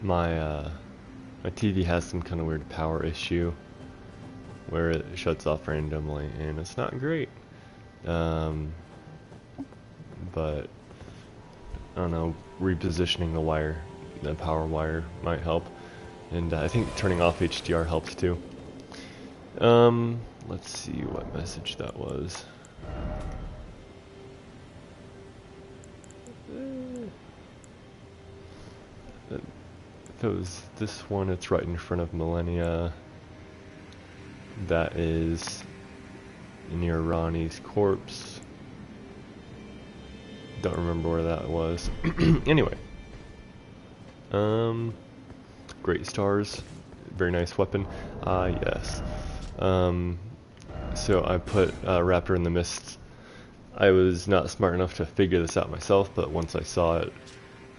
my my TV has some kind of weird power issue where it shuts off randomly, and it's not great. But I don't know, repositioning the power wire might help, and I think turning off HDR helps too. Let's see what message that was. If it was this one, it's right in front of Millennia. That is near Ronnie's corpse. Don't remember where that was. Anyway. Great stars. Very nice weapon. Yes. So I put Raptor in the Mist. I was not smart enough to figure this out myself, but once I saw it,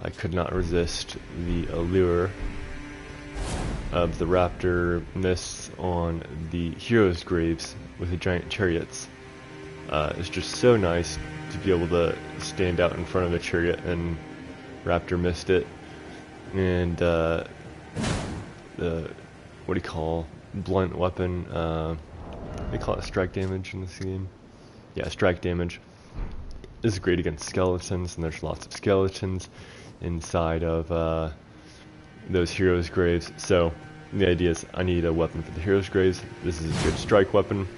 I could not resist the allure of the Raptor Mists on the heroes' graves with the giant chariots. It's just so nice to be able to stand out in front of a chariot and Raptor Mist it. And the what do you call blunt weapon? They call it strike damage in this game. Yeah, strike damage. This is great against skeletons, and there's lots of skeletons inside of those heroes' graves. So the idea is I need a weapon for the heroes' graves. This is a good strike weapon,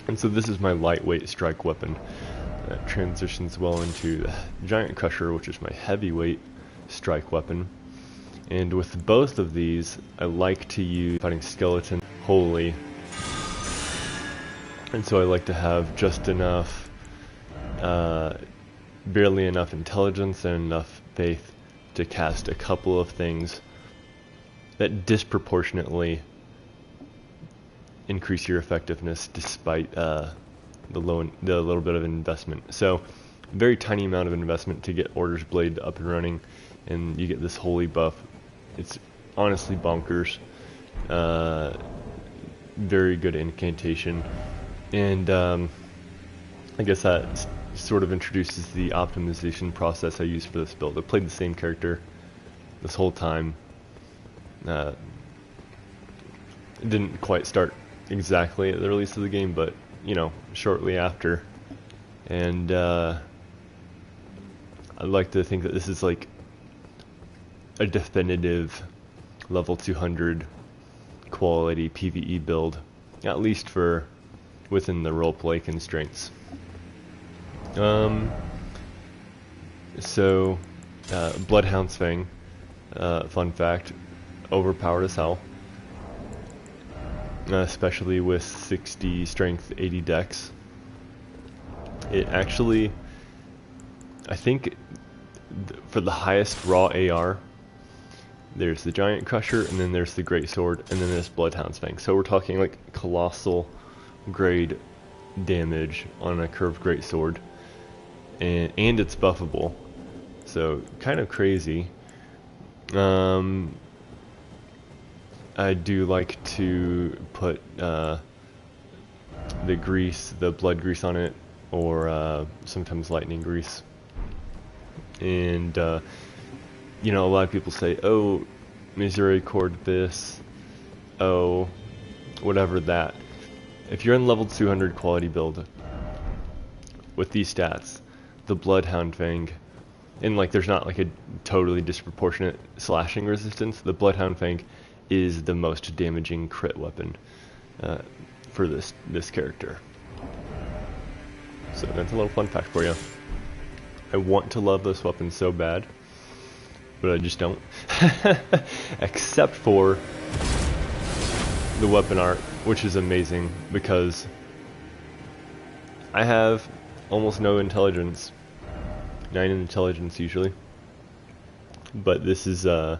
and so this is my lightweight strike weapon. That transitions well into the Giant Crusher, which is my heavyweight strike weapon. And with both of these, I like to use fighting skeleton wholly, and so I like to have just enough, barely enough intelligence and enough faith to cast a couple of things that disproportionately increase your effectiveness despite the little bit of investment. So, very tiny amount of investment to get Order's Blade up and running, and you get this holy buff. It's honestly bonkers. Very good incantation, and I guess that sort of introduces the optimization process I use for this build. I played the same character this whole time. It didn't quite start exactly at the release of the game, but you know, shortly after. And I'd like to think that this is like a definitive level 200 quality PvE build, at least for within the roleplay constraints. So Bloodhound's Fang, fun fact, overpowered as hell, especially with 60 strength, 80 dex. It actually, I think, for the highest raw AR, there's the Giant Crusher, and then there's the Great Sword, and then there's Bloodhound's Fang. So we're talking like colossal grade damage on a curved Great Sword, and it's buffable, so kind of crazy. I do like to put the blood grease on it, or sometimes lightning grease. And you know, a lot of people say, oh, Misericord this, oh, whatever that. If you're in level 200 quality build with these stats, the Bloodhound Fang, and like there's not like a totally disproportionate slashing resistance, the Bloodhound Fang is the most damaging crit weapon for this character. So that's a little fun fact for you. I want to love this weapon so bad, but I just don't. Except for the weapon art, which is amazing because I have almost no intelligence, 9 in intelligence usually, but this is one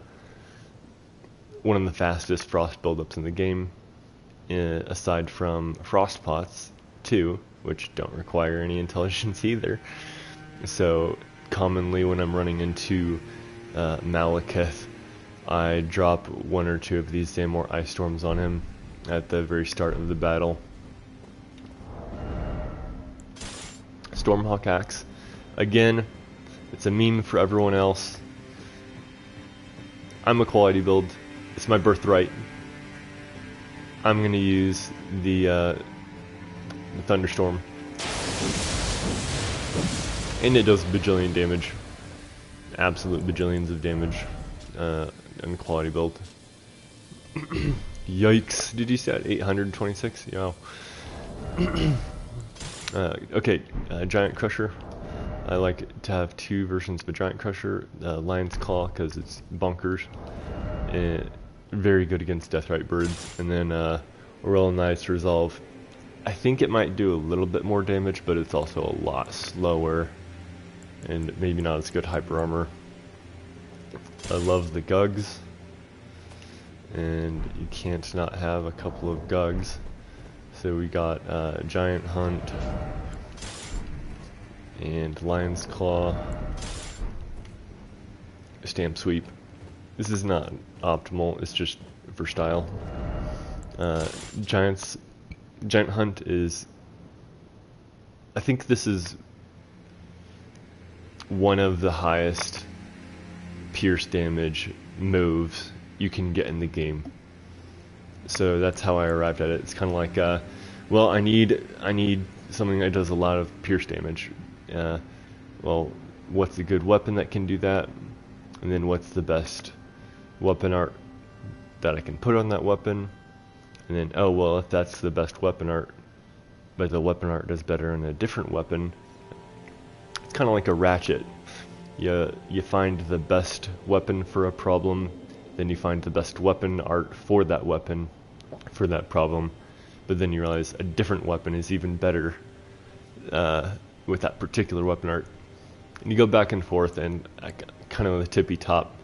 of the fastest frost buildups in the game, aside from frost pots 2, which don't require any intelligence either. So commonly when I'm running into Malekith, I drop 1 or 2 of these Zamor Ice Storms on him at the very start of the battle. Stormhawk Axe, again, It's a meme for everyone else. I'm a quality build. It's my birthright. I'm gonna use the thunderstorm, and it does bajillion damage, absolute bajillions of damage, in quality build. Yikes! Did you say that? 826? Yo. Okay, Giant Crusher. I like to have two versions of a Giant Crusher. Lion's Claw because it's bonkers, and very good against Deathrite birds. And then Real Nice Resolve. I think it might do a little bit more damage, but it's also a lot slower, and maybe not as good hyper armor. I love the Gugs, and you can't not have a couple of Gugs. So we got Giant Hunt and Lion's Claw, Stamp Sweep. This is not optimal, it's just for style. Giant Hunt is, I think this is one of the highest pierce damage moves you can get in the game. So that's how I arrived at it. It's kind of like, well, I need something that does a lot of pierce damage. Well, what's a good weapon that can do that? And then what's the best weapon art that I can put on that weapon? And then, oh well, if that's the best weapon art, but the weapon art does better on a different weapon, it's kind of like a ratchet. You find the best weapon for a problem, then you find the best weapon art for that weapon, for that problem, but then you realize a different weapon is even better with that particular weapon art. And you go back and forth, and kind of the tippy top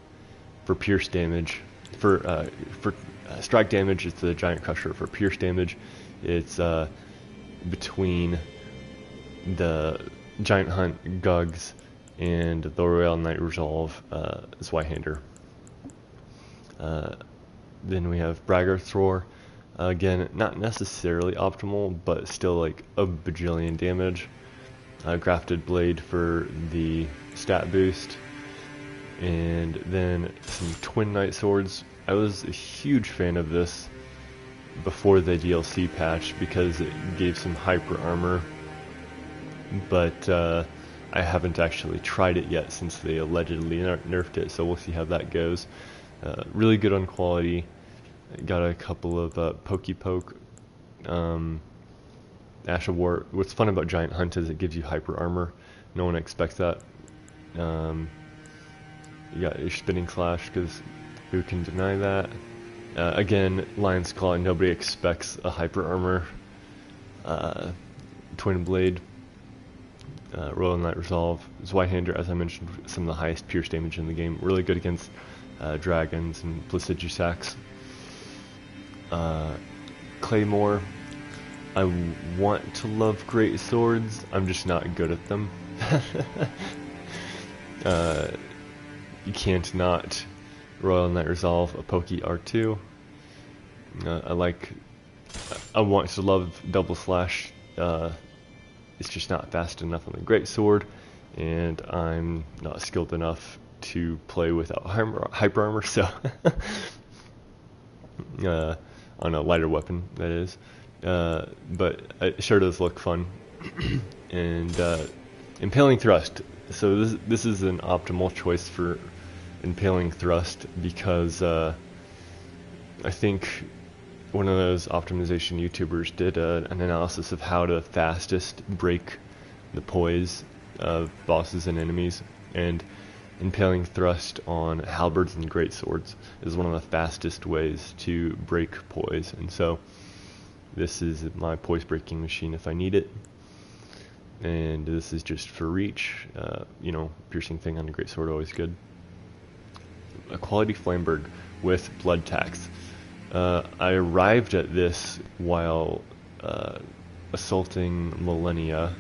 for pierce damage. For strike damage, it's the Giant Crusher. For pierce damage, it's between the Giant Hunt Gugs and the Royal Knight Resolve Zweihander. Then we have Braggart's Roar. Again, not necessarily optimal, but still like a bajillion damage. Grafted Blade for the stat boost. And then some Twin Knight Swords. I was a huge fan of this before the DLC patch because it gave some hyper armor, but I haven't actually tried it yet since they allegedly nerfed it, so we'll see how that goes. Really good on quality. Got a couple of Pokey Poke. Ash of War. What's fun about Giant Hunt is it gives you hyper armor. No one expects that. You got your Spinning Slash, because who can deny that? Again, Lion's Claw, nobody expects a hyper armor. Twin Blade, Royal Knight Resolve, Zweihander, as I mentioned, some of the highest pierce damage in the game. Really good against dragons and Placidusacs. Claymore. I want to love great swords, I'm just not good at them. You can't not Royal Knight Resolve a Pokey R2. I want to love Double Slash. It's just not fast enough on the Great Sword, and I'm not skilled enough to play without hyper armor, so on a lighter weapon, that is. But it sure does look fun. And Impaling Thrust. So this is an optimal choice for Impaling Thrust because I think one of those optimization YouTubers did an analysis of how to fastest break the poise of bosses and enemies, and Impaling Thrust on halberds and greatswords is one of the fastest ways to break poise, and so this is my poise breaking machine if I need it. And this is just for reach, piercing thing on a greatsword, always good. A quality Flamberg with blood tax. I arrived at this while assaulting Millennia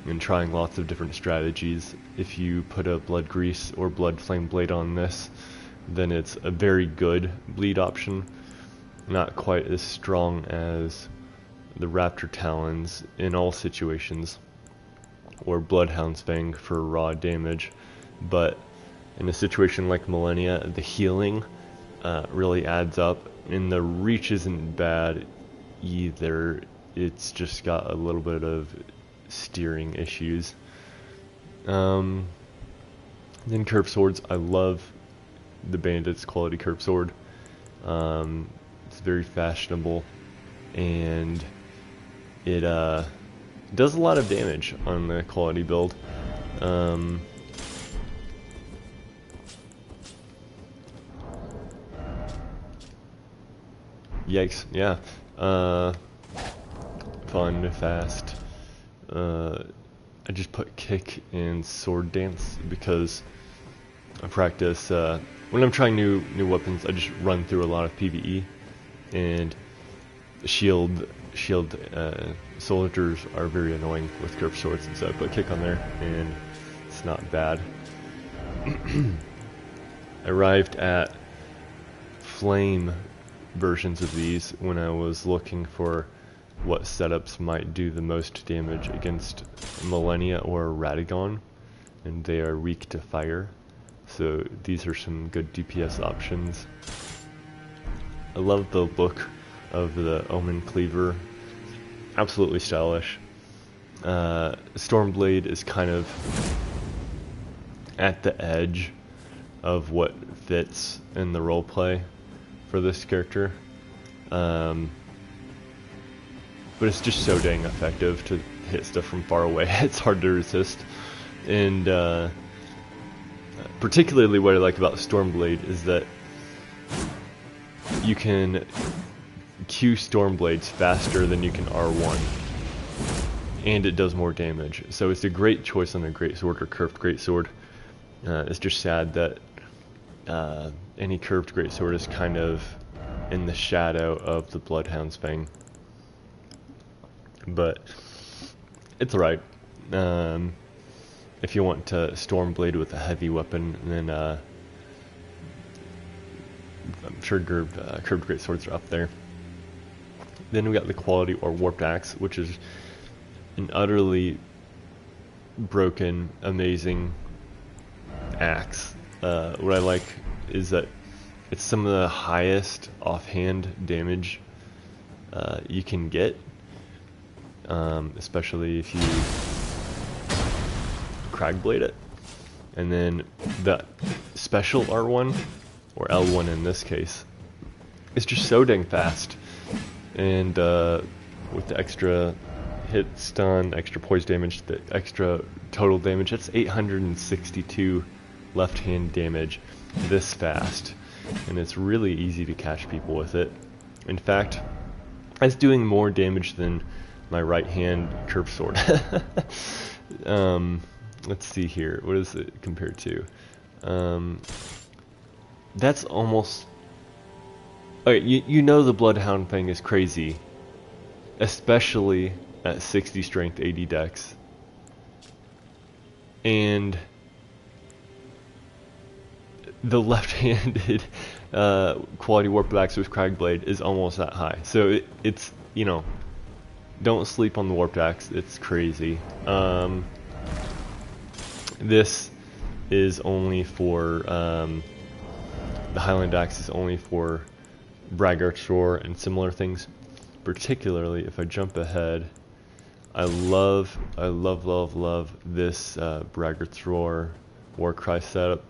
and trying lots of different strategies. If you put a blood grease or blood flame blade on this, then it's a very good bleed option. Not quite as strong as the Raptor Talons in all situations, or Bloodhound's Fang for raw damage, but in a situation like Millennia, the healing really adds up, and the reach isn't bad either. It's just got a little bit of steering issues. Then curved swords. I love the Bandit's quality curved sword. It's very fashionable, and it does a lot of damage on the quality build. Yikes, yeah. Fun, fast. I just put kick and sword dance because I practice, when I'm trying new weapons, I just run through a lot of PvE, and shield soldiers are very annoying with curved swords, and so I put kick on there, and it's not bad. I arrived at flame versions of these when I was looking for what setups might do the most damage against Millennia or Radagon, and they are weak to fire, so these are some good DPS options. I love the look of the Omen Cleaver, absolutely stylish. Stormblade is kind of at the edge of what fits in the roleplay for this character, but it's just so dang effective to hit stuff from far away. It's hard to resist, and particularly what I like about Stormblade is that you can Q Stormblades faster than you can R1, and it does more damage, so it's a great choice on a greatsword or curved greatsword. It's just sad that any curved greatsword is kind of in the shadow of the Bloodhound's Fang, but it's alright. If you want to Stormblade with a heavy weapon, then I'm sure curved greatswords are up there. Then we got the quality or warped axe, which is an utterly broken, amazing axe. What I like is that it's some of the highest offhand damage you can get, especially if you Cragblade it. And then the special R1, or L1 in this case, is just so dang fast. And with the extra hit stun, extra poise damage, the extra total damage, that's 862 left hand damage this fast, and it's really easy to catch people with it. In fact, it's doing more damage than my right hand curved sword. Let's see here, what is it compared to? That's almost, okay, you know the Bloodhound Fang is crazy, especially at 60 strength, 80 dex, and the left-handed quality warp axe with Cragblade is almost that high. So it's, you know, don't sleep on the warped axe, it's crazy. This is only for, the Highland axe is only for Braggart's Roar and similar things. Particularly, if I jump ahead, I love this Braggart's Roar Warcry setup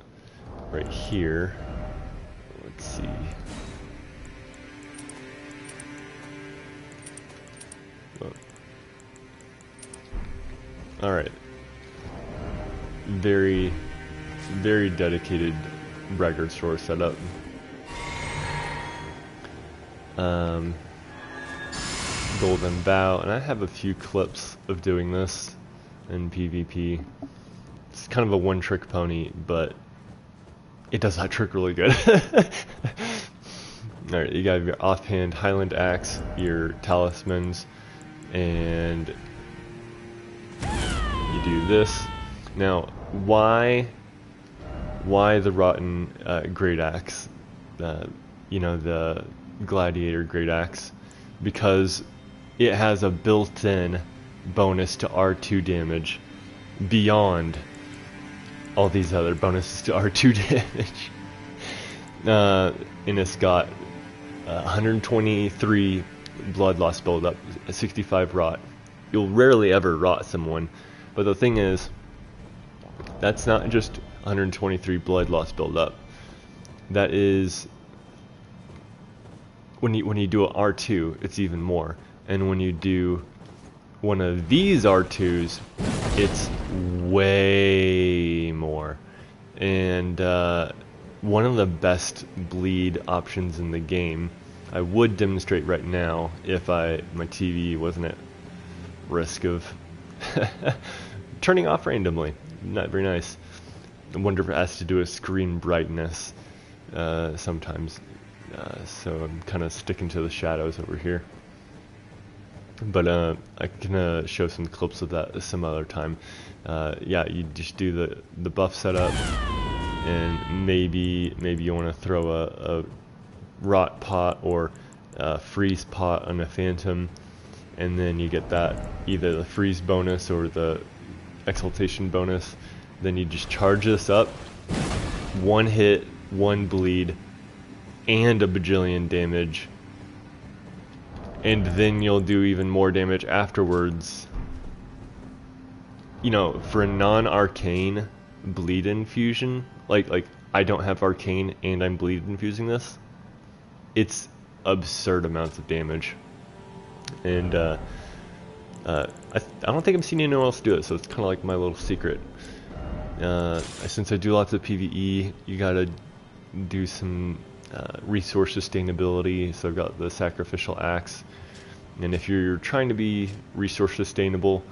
right here. Let's see. Alright. Very dedicated Braggart's Roar setup. Golden Bow, and I have a few clips of doing this in PvP. It's kind of a one-trick pony, but it does that trick really good. Alright, you got your offhand Highland Axe, your talismans, and you do this. Now, why the rotten Great Axe? You know, the Gladiator Great Axe? Because it has a built-in bonus to R2 damage beyond all these other bonuses to R2 damage. And it's got 123 blood loss build up, 65 rot. You'll rarely ever rot someone, but the thing is, that's not just 123 blood loss build up. That is, when you do an R2, it's even more. And when you do one of these R2s, it's way more. And one of the best bleed options in the game, I would demonstrate right now if my TV wasn't at risk of turning off randomly. Not very nice. I wonder if it has to do with screen brightness sometimes. So I'm kind of sticking to the shadows over here. But I can show some clips of that some other time. Yeah, you just do the buff setup, and maybe you want to throw a rot pot or a freeze pot on a phantom, and then you get that, either the freeze bonus or the exaltation bonus. Then you just charge this up, one hit, one bleed, and a bajillion damage, and then you'll do even more damage afterwards. You know, for a non-arcane bleed infusion, like I don't have arcane and I'm bleed infusing this, it's absurd amounts of damage. And I don't think I've seen anyone else do it, so it's kind of like my little secret. Since I do lots of PvE, you gotta do some resource sustainability, so I've got the sacrificial axe. And if you're trying to be resource sustainable,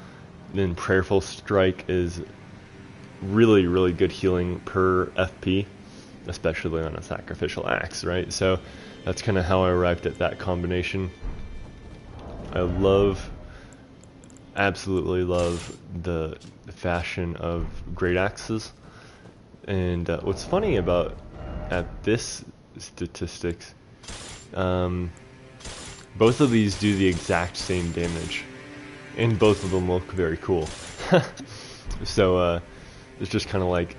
then prayerful strike is really, really good healing per FP, especially on a sacrificial axe, right? So that's kind of how I arrived at that combination. I absolutely love the fashion of great axes. And what's funny about at this statistics, both of these do the exact same damage, and both of them look very cool. So it's just kind of like,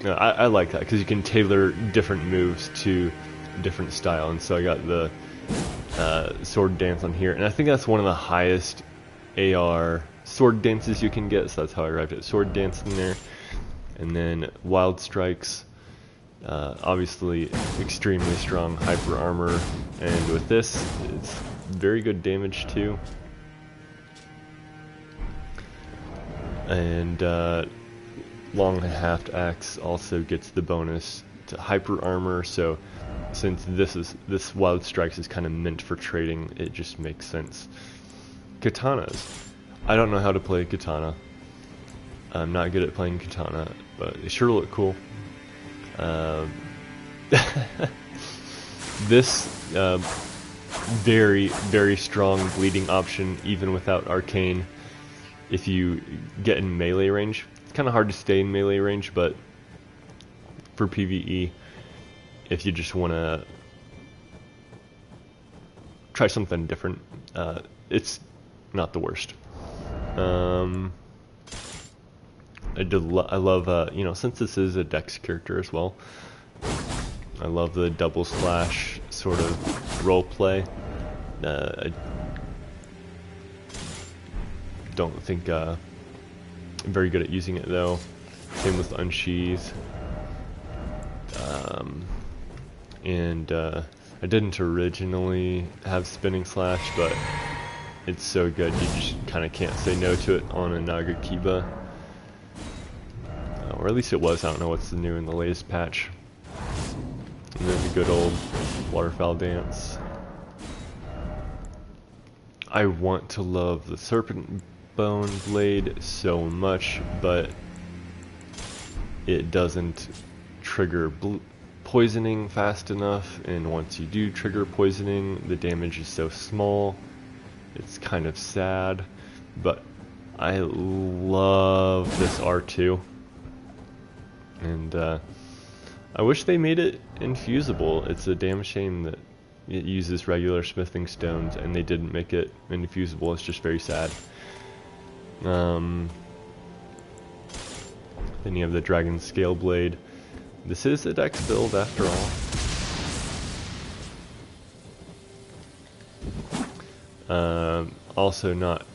I like that because you can tailor different moves to different style. And so I got the sword dance on here, and I think that's one of the highest AR sword dances you can get, so that's how I arrived at sword dance in there. And then wild strikes, obviously extremely strong hyper armor, and with this it's very good damage too. And long haft axe also gets the bonus to hyper armor, so since this wild strikes is kind of meant for trading, it just makes sense. Katanas, I don't know how to play katana. I'm not good at playing katana, but they sure look cool. This very, very strong bleeding option, even without arcane. If you get in melee range, it's kind of hard to stay in melee range, but for PvE, if you just want to try something different, it's not the worst. I love, you know, since this is a Dex character as well, I love the double slash sort of role play. I don't think I'm very good at using it though. Same with unsheath. And I didn't originally have spinning slash, but it's so good you just kind of can't say no to it on a Nagakiba. Or at least it was. I don't know what's new in the latest patch. And then the good old waterfowl dance. I want to love the serpent bone blade so much, but it doesn't trigger poisoning fast enough, and once you do trigger poisoning, the damage is so small. It's kind of sad, but I love this R2, and I wish they made it infusible. It's a damn shame that it uses regular smithing stones and they didn't make it infusible. It's just very sad. Then you have the Dragon Scale Blade. This is a dex build after all. Also not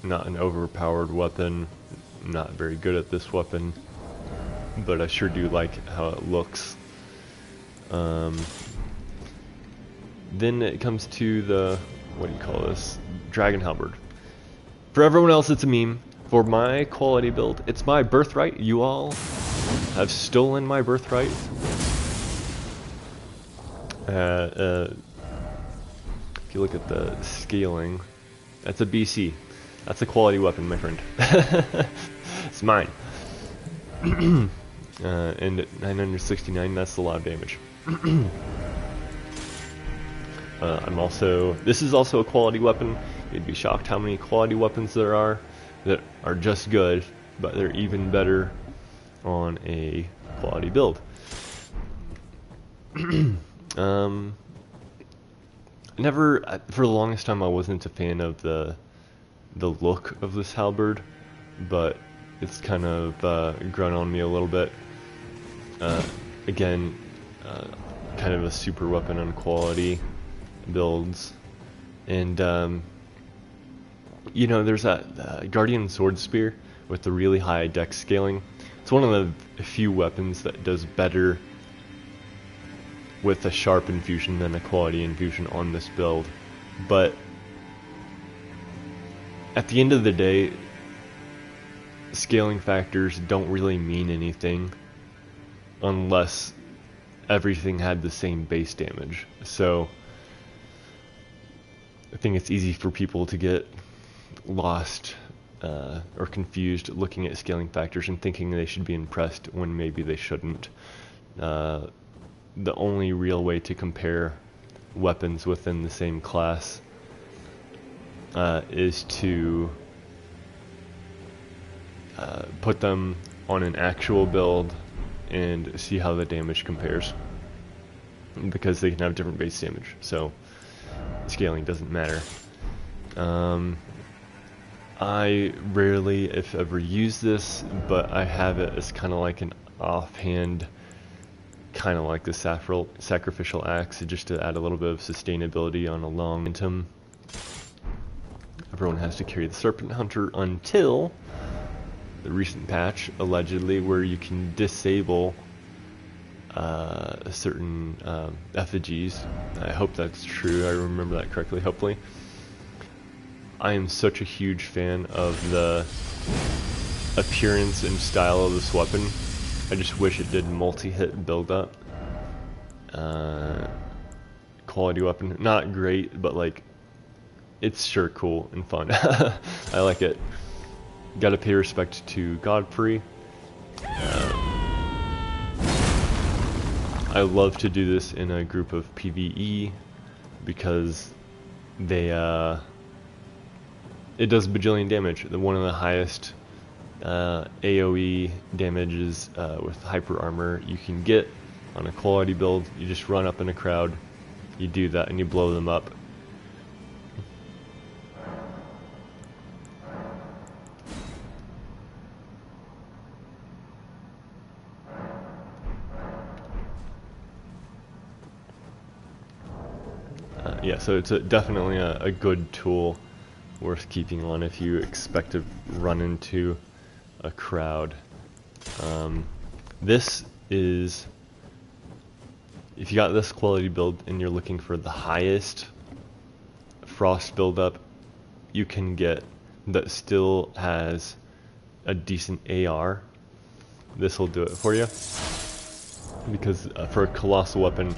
an overpowered weapon. Not very good at this weapon, but I sure do like how it looks. Then it comes to the, what do you call this? Dragon Halberd. For everyone else, it's a meme. For my quality build, it's my birthright. You all have stolen my birthright. If you look at the scaling, that's a BC. That's a quality weapon, my friend. It's mine. And at 969, that's a lot of damage. This is also a quality weapon. You'd be shocked how many quality weapons there are that are just good, but they're even better on a quality build. For the longest time, I wasn't a fan of the look of this halberd, but it's kind of grown on me a little bit. Again, kind of a super weapon on quality builds, and you know, there's that Guardian Sword Spear with the really high dex scaling. It's one of the few weapons that does better with a sharp infusion than a quality infusion on this build. But at the end of the day, scaling factors don't really mean anything unless everything had the same base damage. So I think it's easy for people to get lost or confused looking at scaling factors and thinking they should be impressed when maybe they shouldn't. The only real way to compare weapons within the same class is to put them on an actual build and see how the damage compares, because they can have different base damage, so scaling doesn't matter. I rarely, if ever, use this, but I have it as kind of like an offhand, kind of like the sacrificial axe, just to add a little bit of sustainability on a long momentum. Everyone has to carry the Serpent Hunter until the recent patch, allegedly, where you can disable certain effigies. I hope that's true. I remember that correctly, hopefully. I am such a huge fan of the appearance and style of this weapon. I just wish it did multi-hit build-up. Quality weapon, not great, but like, it's sure cool and fun. I like it. Gotta pay respect to Godfrey. I love to do this in a group of PvE because they it does bajillion damage. One of the highest AoE damages with hyper armor you can get on a quality build. You just run up in a crowd, you do that, and you blow them up. Yeah, so it's definitely a good tool worth keeping on if you expect to run into a crowd. This is, if you got this quality build and you're looking for the highest frost buildup you can get that still has a decent AR, this will do it for you. Because for a colossal weapon,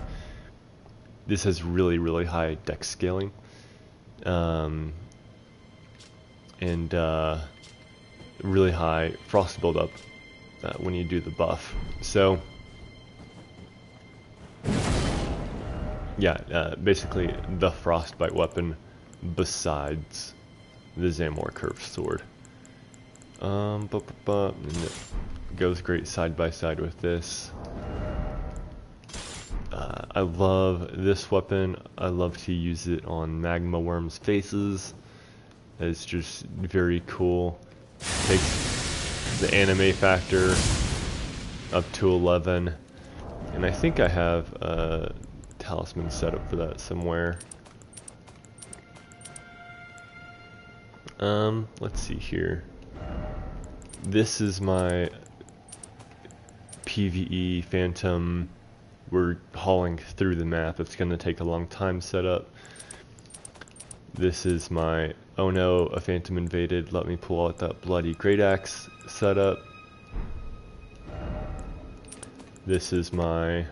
this has really, really high dex scaling. And really high frost buildup when you do the buff. So yeah, basically the frostbite weapon besides the Zamor curved sword. And it goes great side by side with this. I love this weapon. I love to use it on magma worms' faces. It's just very cool. the anime factor up to 11. And I think I have a talisman set up for that somewhere. Let's see here. This is my PvE Phantom. We're hauling through the map. It's going to take a long time set up. This is my, oh no, a Phantom invaded. Let me pull out that bloody Great Axe setup. This is my,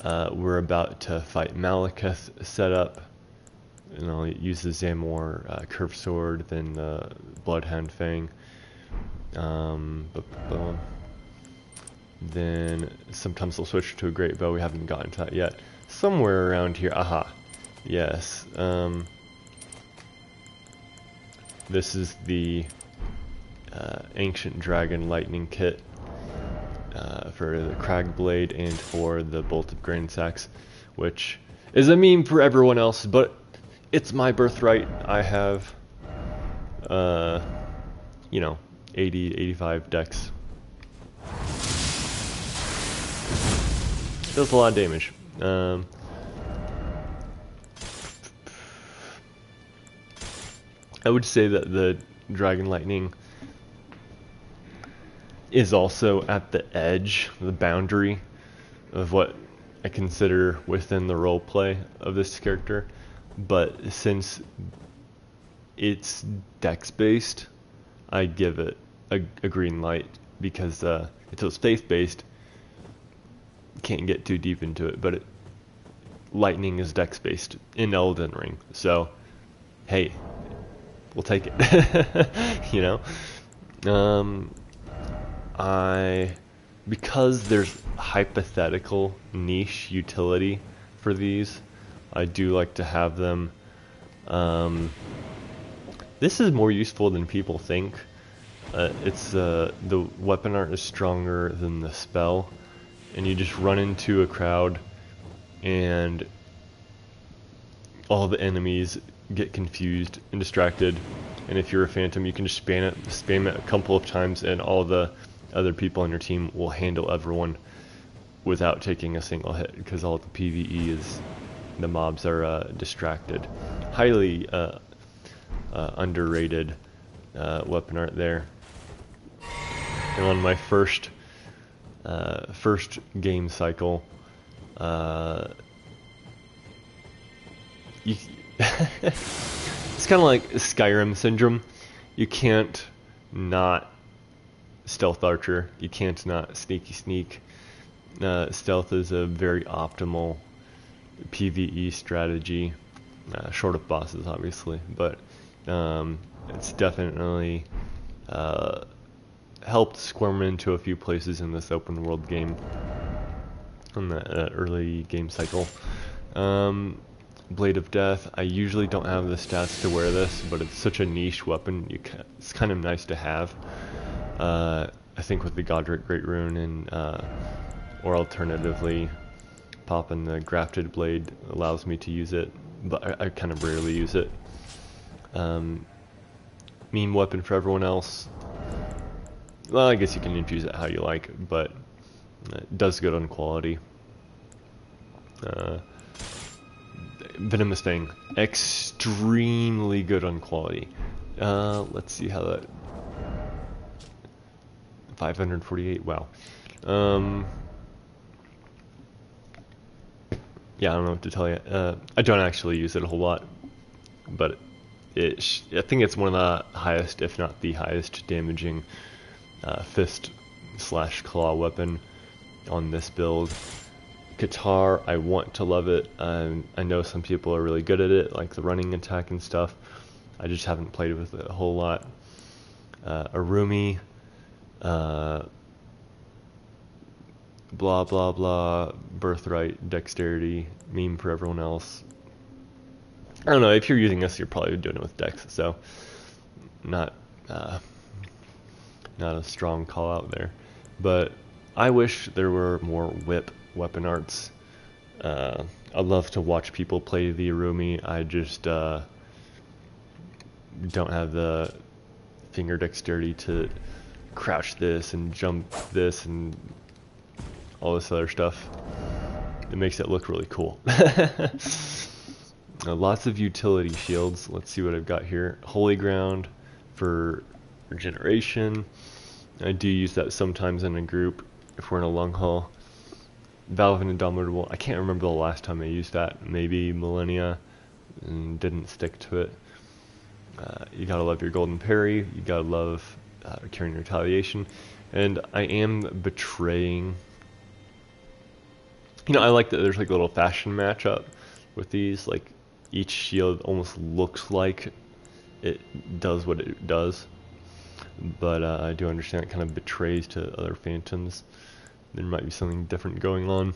we're about to fight Malekith setup. And I'll use the Zamor Curved Sword, then the Bloodhound Fang. Then sometimes I'll switch to a Great Bow. We haven't gotten to that yet. Somewhere around here, aha, yes. This is the Ancient Dragon Lightning Kit for the Crag Blade and for the Bolted Grain Sacks, which is a meme for everyone else, but it's my birthright. I have, you know, 80, 85 decks. Does a lot of damage. I would say that the Dragon Lightning is also at the edge, the boundary of what I consider within the roleplay of this character. But since it's dex based, I give it a green light, because until it's faith based, can't get too deep into it. But lightning is dex based in Elden Ring, so hey, we'll take it. You know, because there's hypothetical niche utility for these, I do like to have them. This is more useful than people think. It's the weapon art is stronger than the spell, and you just run into a crowd and all the enemies get confused and distracted, and if you're a phantom, you can just spam it a couple of times, and all the other people on your team will handle everyone without taking a single hit, because all the PvE is, the mobs are distracted. Highly underrated weapon art there. And on my first game cycle, it's kind of like Skyrim syndrome. You can't not stealth archer. You can't not sneaky sneak. Stealth is a very optimal PvE strategy, short of bosses obviously, but it's definitely helped squirm into a few places in this open world game on the early game cycle. Blade of Death, I usually don't have the stats to wear this, but it's such a niche weapon, it's kind of nice to have. I think with the Godric Great Rune, and or alternatively popping the Grafted Blade allows me to use it, but I kind of rarely use it. Meme weapon for everyone else. Well, I guess you can infuse it how you like, but it does good on quality. Venomous Fang, extremely good on quality. Let's see how that. 548. Wow. Yeah, I don't know what to tell you. I don't actually use it a whole lot, but I think it's one of the highest, if not the highest, damaging fist/claw weapon on this build. Guitar, I want to love it. I know some people are really good at it, like the running attack and stuff. I just haven't played with it a whole lot. Arumi, blah blah blah, birthright, dexterity, meme for everyone else. I don't know, if you're using this, you're probably doing it with dex, so not a strong call out there. But I wish there were more whip weapon arts. I'd love to watch people play the Arumi. I just don't have the finger dexterity to crouch this and jump this and all this other stuff. It makes it look really cool. Lots of utility shields. Let's see what I've got here. Holy Ground for regeneration. I do use that sometimes in a group if we're in a long haul. Valve and Indomitable. I can't remember the last time I used that. Maybe Millennia, and didn't stick to it. You gotta love your Golden Parry. You gotta love carrying Retaliation. And I am betraying. You know, I like that there's like a little fashion matchup with these. Like each shield almost looks like it does what it does. But I do understand it kind of betrays to other Phantoms. There might be something different going on.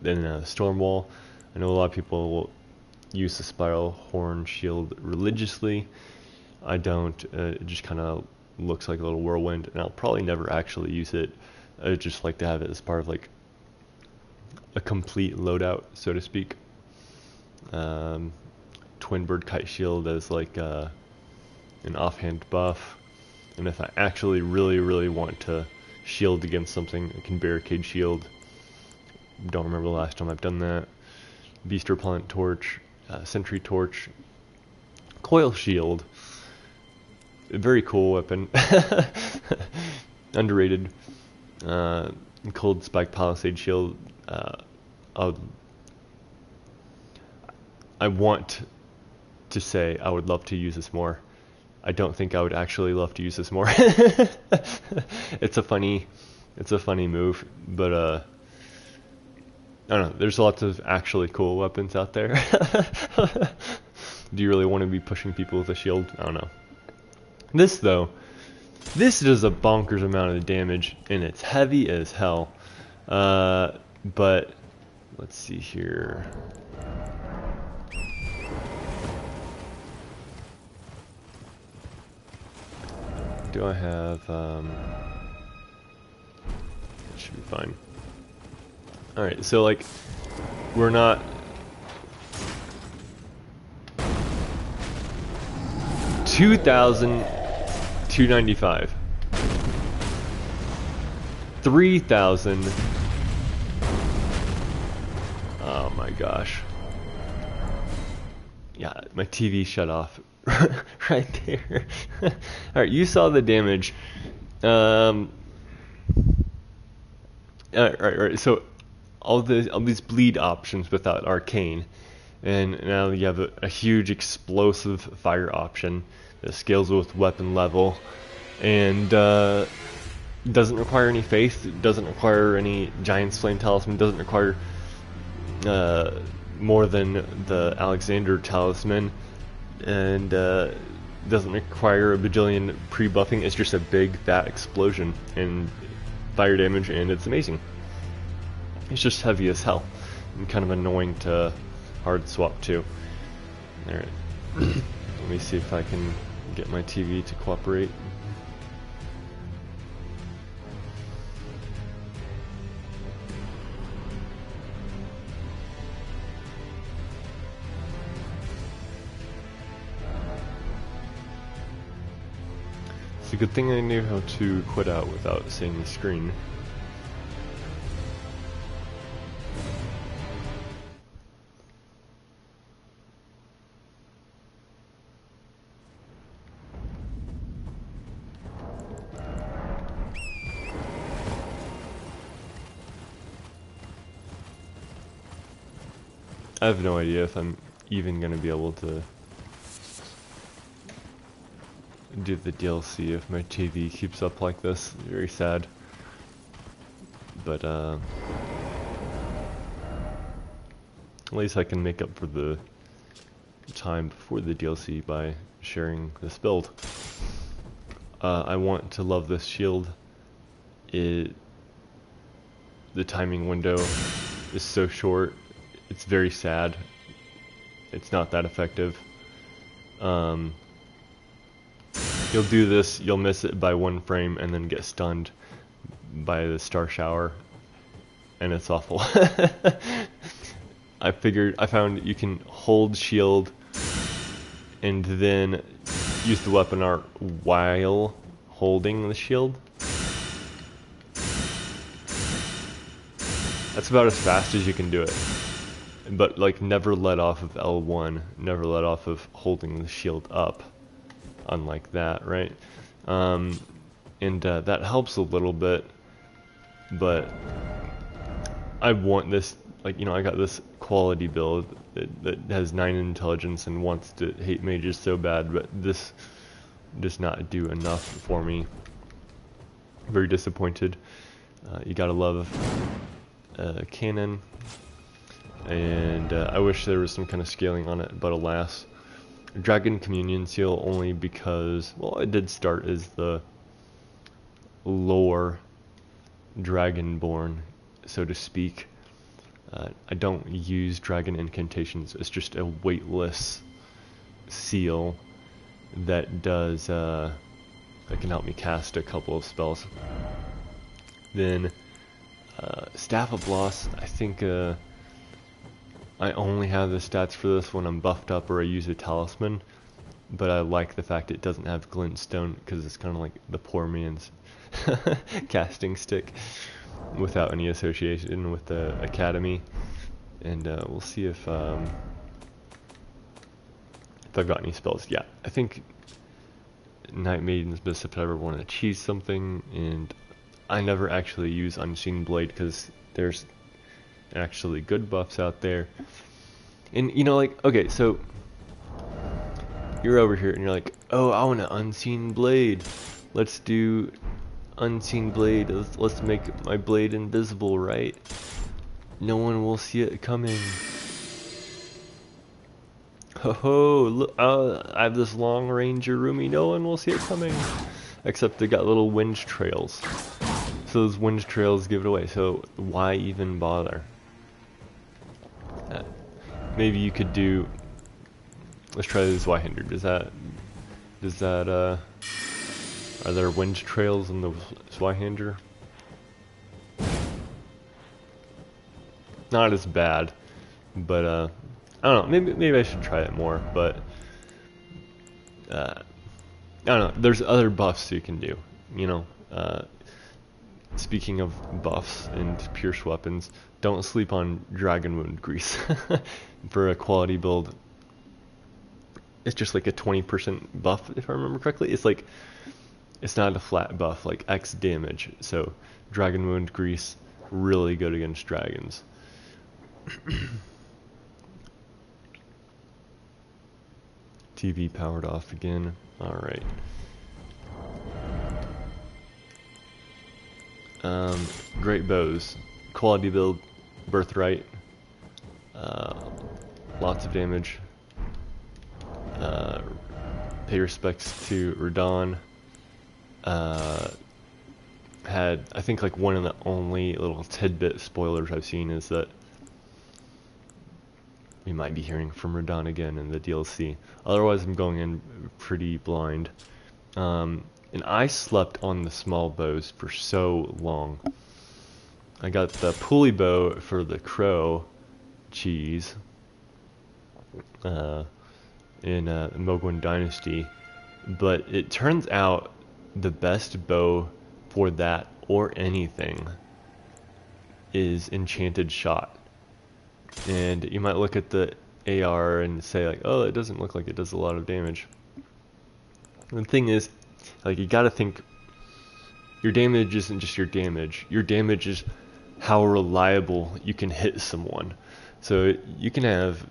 Then Storm Wall. I know a lot of people will use the Spiral Horn shield religiously. I don't. It just kind of looks like a little whirlwind, and I'll probably never actually use it. I just like to have it as part of like a complete loadout, so to speak. Twin Bird Kite Shield as like an offhand buff, and if I actually really want to shield against something, I can Barricade Shield. Don't remember the last time I've done that. Beast Repellent Torch, Sentry Torch, Coil Shield. A very cool weapon. Underrated. Cold Spike Palisade Shield. I want to say I would love to use this more. I don't think I would actually love to use this more. It's a funny move, but I don't know. There's lots of actually cool weapons out there. Do you really want to be pushing people with a shield? I don't know. This though, this does a bonkers amount of damage, and it's heavy as hell. But let's see here. Do I have, it should be fine. Alright, so like, we're not, $2,295, 3,000, oh my gosh, yeah, my TV shut off. Right there. Alright, you saw the damage. Alright, so all these bleed options without Arcane, and now you have a huge explosive fire option that scales with weapon level, and doesn't require any faith, doesn't require any Giant's Flame Talisman, doesn't require more than the Alexander Talisman, and doesn't require a bajillion pre-buffing. It's just a big fat explosion and fire damage, and it's amazing. It's just heavy as hell and kind of annoying to hard swap too. Alright, let me see if I can get my TV to cooperate. It's a good thing I knew how to quit out without seeing the screen. I have no idea if I'm even going to be able to do the DLC if my TV keeps up like this. Very sad. But at least I can make up for the time before the DLC by sharing this build. I want to love this shield. The timing window is so short. It's very sad. It's not that effective. You'll do this, you'll miss it by 1 frame and then get stunned by the star shower, and it's awful. I found you can hold shield and then use the weapon art while holding the shield. That's about as fast as you can do it. But like never let off of L1, never let off of holding the shield up. Unlike that, right? That helps a little bit, but I want this, like, I got this quality build that has 9 intelligence and wants to hate mages so bad, but this does not do enough for me. Very disappointed. You gotta love cannon, and I wish there was some kind of scaling on it, but alas. Dragon Communion Seal only because, well, it did start as the lore Dragonborn, so to speak. I don't use dragon incantations. It's just a weightless seal that does, that can help me cast a couple of spells. Then, Staff of Loss, I think, I only have the stats for this when I'm buffed up or I use a talisman, but I like the fact it doesn't have glintstone because it's kind of like the poor man's casting stick without any association with the academy. And we'll see if I've got any spells. Yeah, I think Night Maiden's best if I ever want to cheese something, and I never actually use Unseen Blade because there's actually good buffs out there. And like, okay, so you're over here and you're like, oh, I want an Unseen Blade, let's do Unseen Blade, let's make my blade invisible, right? No one will see it coming. Ho ho, look, I have this long range Urumi, no one will see it coming, except they got little wind trails, so those wind trails give it away, so why even bother? Maybe you could do, let's try this Zweihander. Are there wind trails in the Zweihander? Not as bad, but I don't know, maybe I should try it more, but I don't know, there's other buffs you can do, speaking of buffs and pierce weapons, don't sleep on Dragon Wound Grease. For a quality build, it's just like a 20% buff, if I remember correctly. It's like, it's not a flat buff, like X damage. So Dragon Wound Grease, really good against dragons. TV powered off again. Alright. Great bows. Quality build, birthright. Lots of damage. Pay respects to Radon. Had, I think, like one of the only little tidbit spoilers I've seen is that we might be hearing from Radon again in the DLC. Otherwise, I'm going in pretty blind. And I slept on the small bows for so long. I got the pulley bow for the crow cheese in Mogwin Dynasty, but it turns out the best bow for that or anything is Enchanted Shot. And you might look at the AR and say like, oh, it doesn't look like it does a lot of damage. The thing is, like, you gotta think, your damage isn't just your damage. Your damage is how reliable you can hit someone. So you can have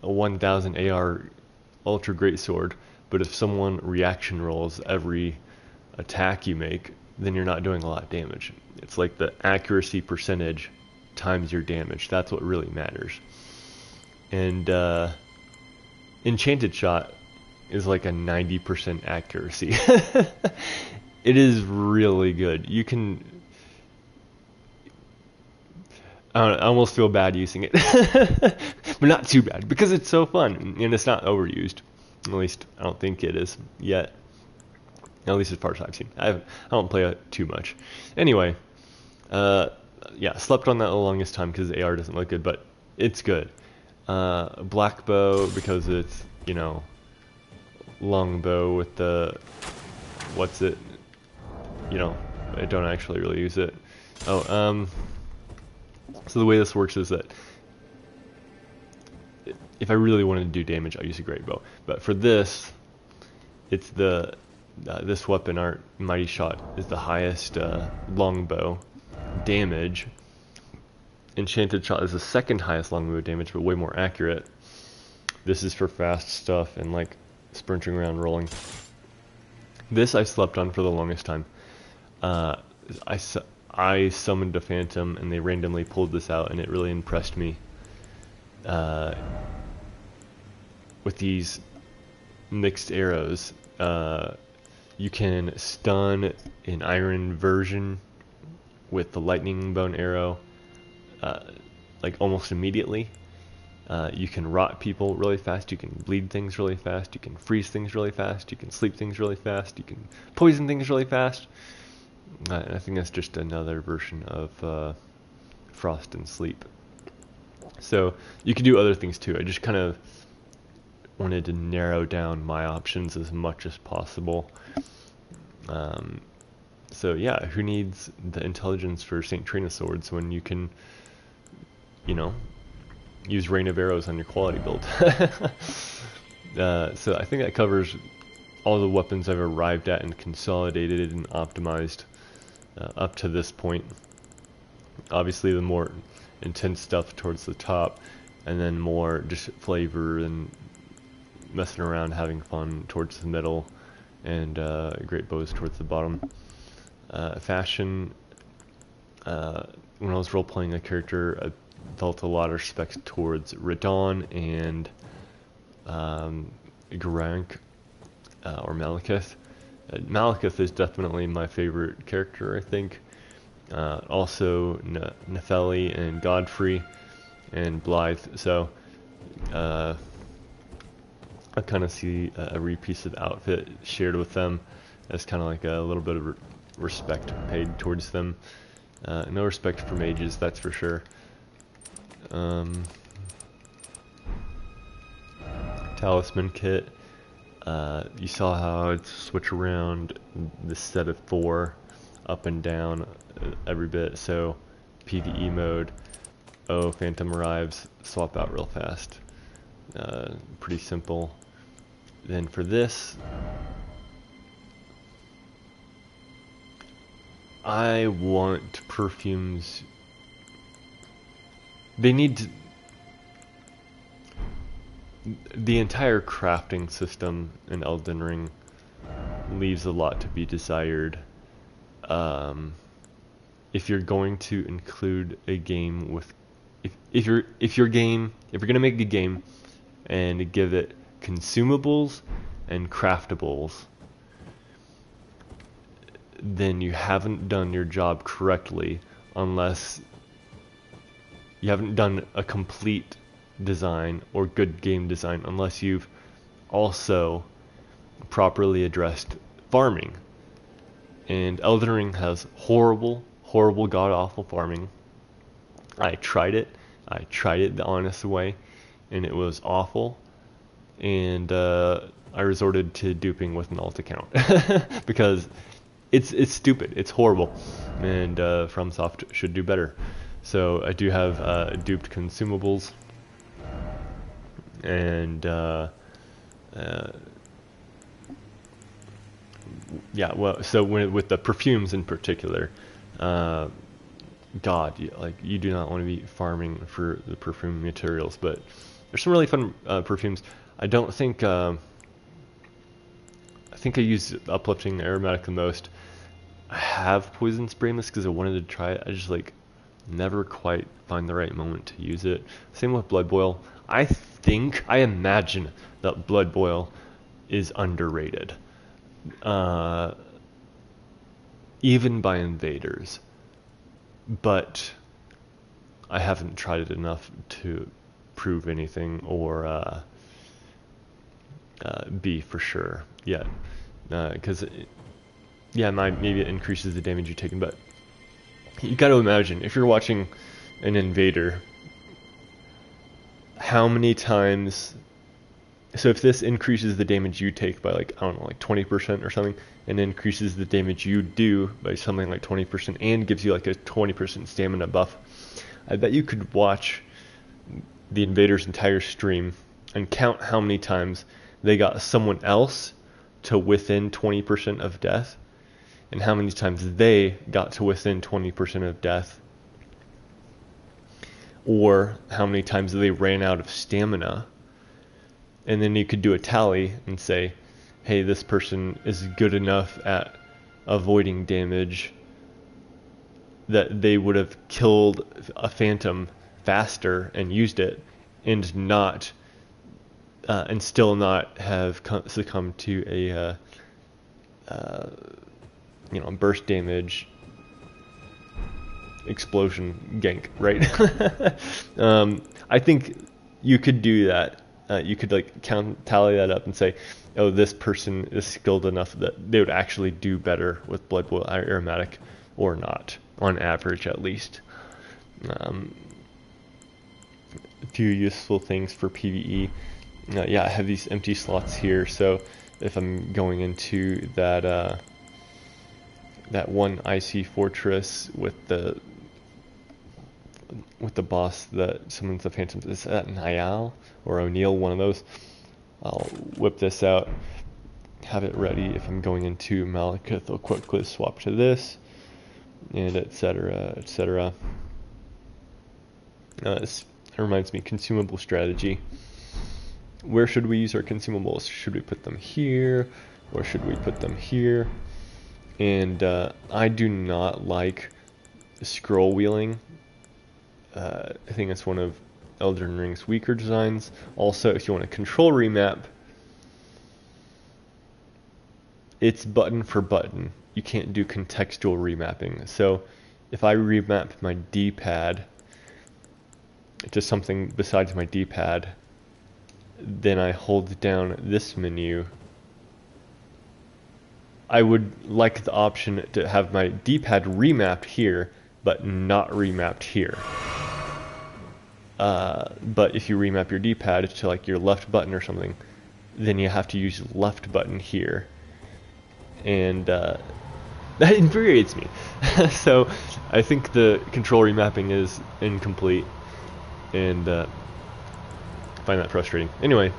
a 1000 AR ultra great sword, but if someone reaction rolls every attack you make, then you're not doing a lot of damage. It's like the accuracy percentage times your damage. That's what really matters. And Enchanted Shot is like a 90% accuracy. It is really good. You can, I almost feel bad using it, but not too bad because it's so fun and it's not overused. At least I don't think it is yet. At least as far as I've seen. I don't play it too much. Anyway, yeah, slept on that the longest time because the AR doesn't look good, but it's good. Black bow because it's, long bow with the, what's it? you know, I don't actually really use it. Oh, so the way this works is that if I really wanted to do damage, I use a great bow. But for this, it's this weapon art, Mighty Shot, is the highest longbow damage. Enchanted Shot is the second highest longbow damage, but way more accurate. This is for fast stuff and like sprinting around, rolling. This I slept on for the longest time. I summoned a phantom and they randomly pulled this out, and it really impressed me. With these mixed arrows, you can stun an iron version with the lightning bone arrow, like almost immediately. You can rot people really fast, you can bleed things really fast, you can freeze things really fast, you can sleep things really fast, you can poison things really fast. And I think that's just another version of Frost and Sleep. So you can do other things too. I just kind of wanted to narrow down my options as much as possible. So yeah, who needs the intelligence for Saint Trina swords when you can, you know, use Rain of Arrows on your quality build? So I think that covers all the weapons I've arrived at and consolidated and optimized up to this point. Obviously the more intense stuff towards the top, and then more just flavor and messing around, having fun towards the middle, and great bows towards the bottom. Fashion, when I was role-playing a character, I felt a lot of respect towards Radon and Garank, or Malekith. Malekith is definitely my favorite character, I think. Also Nefeli and Godfrey and Blythe. So I kind of see every piece of outfit shared with them as kind of like a little bit of respect paid towards them. No respect for mages, that's for sure. Talisman kit. You saw how I'd switch around this set of 4 up and down every bit. So PvE mode, oh, Phantom arrives, swap out real fast. Pretty simple. Then for this, I want perfumes. They need to, the entire crafting system in Elden Ring leaves a lot to be desired. If you're going to include a game with, if you're gonna make a game and give it consumables and craftables, then you haven't done your job correctly, unless you haven't done a complete design or good game design, unless you've also properly addressed farming. And Elden Ring has horrible, god-awful farming. I tried it the honest way, and it was awful. And I resorted to duping with an alt account because it's stupid, it's horrible, and FromSoft should do better. So I do have duped consumables, and yeah, well, so with the perfumes in particular, God, you do not want to be farming for the perfume materials, but there's some really fun perfumes. I don't think, I think I use Uplifting Aromatic the most. I have Poison Spray Mist because I wanted to try it. I just never quite find the right moment to use it. Same with Blood Boil. I imagine that Blood Boil is underrated. Even by invaders. But I haven't tried it enough to prove anything or be for sure yet. Because, yeah, maybe it increases the damage you're taking, but you got to imagine, if you're watching an invader, how many So if this increases the damage you take by like, I don't know, like 20% or something, and increases the damage you do by something like 20% and gives you like a 20% stamina buff, I bet you could watch the invader's entire stream and count how many times they got someone else to within 20% of death, and how many times they got to within 20% of death, or how many times they ran out of stamina. And then you could do a tally and say, hey, this person is good enough at avoiding damage that they would have killed a phantom faster and used it, and not and still not have succumbed to a burst damage explosion gank, right? I think you could do that. You could like tally that up and say, oh, this person is skilled enough that they would actually do better with Blood Boil Aromatic, or not, on average at least. A few useful things for PvE. Yeah, I have these empty slots here, so if I'm going into that that one icy fortress with the boss that summons the phantoms, is that Niall or O'Neill, one of those? I'll whip this out, have it ready. If I'm going into Malekith, I'll quickly swap to this, and etc, etc. This reminds me, consumable strategy. Where should we use our consumables? Should we put them here, or should we put them here? And I do not like scroll wheeling. I think it's one of Elden Ring's weaker designs. Also, if you want to control remap, it's button for button. You can't do contextual remapping. So if I remap my D-pad to something besides my D-pad, then I hold down this menu, I would like the option to have my D-pad remapped here, but not remapped here. But if you remap your D-pad to like your left button or something, then you have to use left button here. And that infuriates me. So I think the control remapping is incomplete, and find that frustrating. Anyway,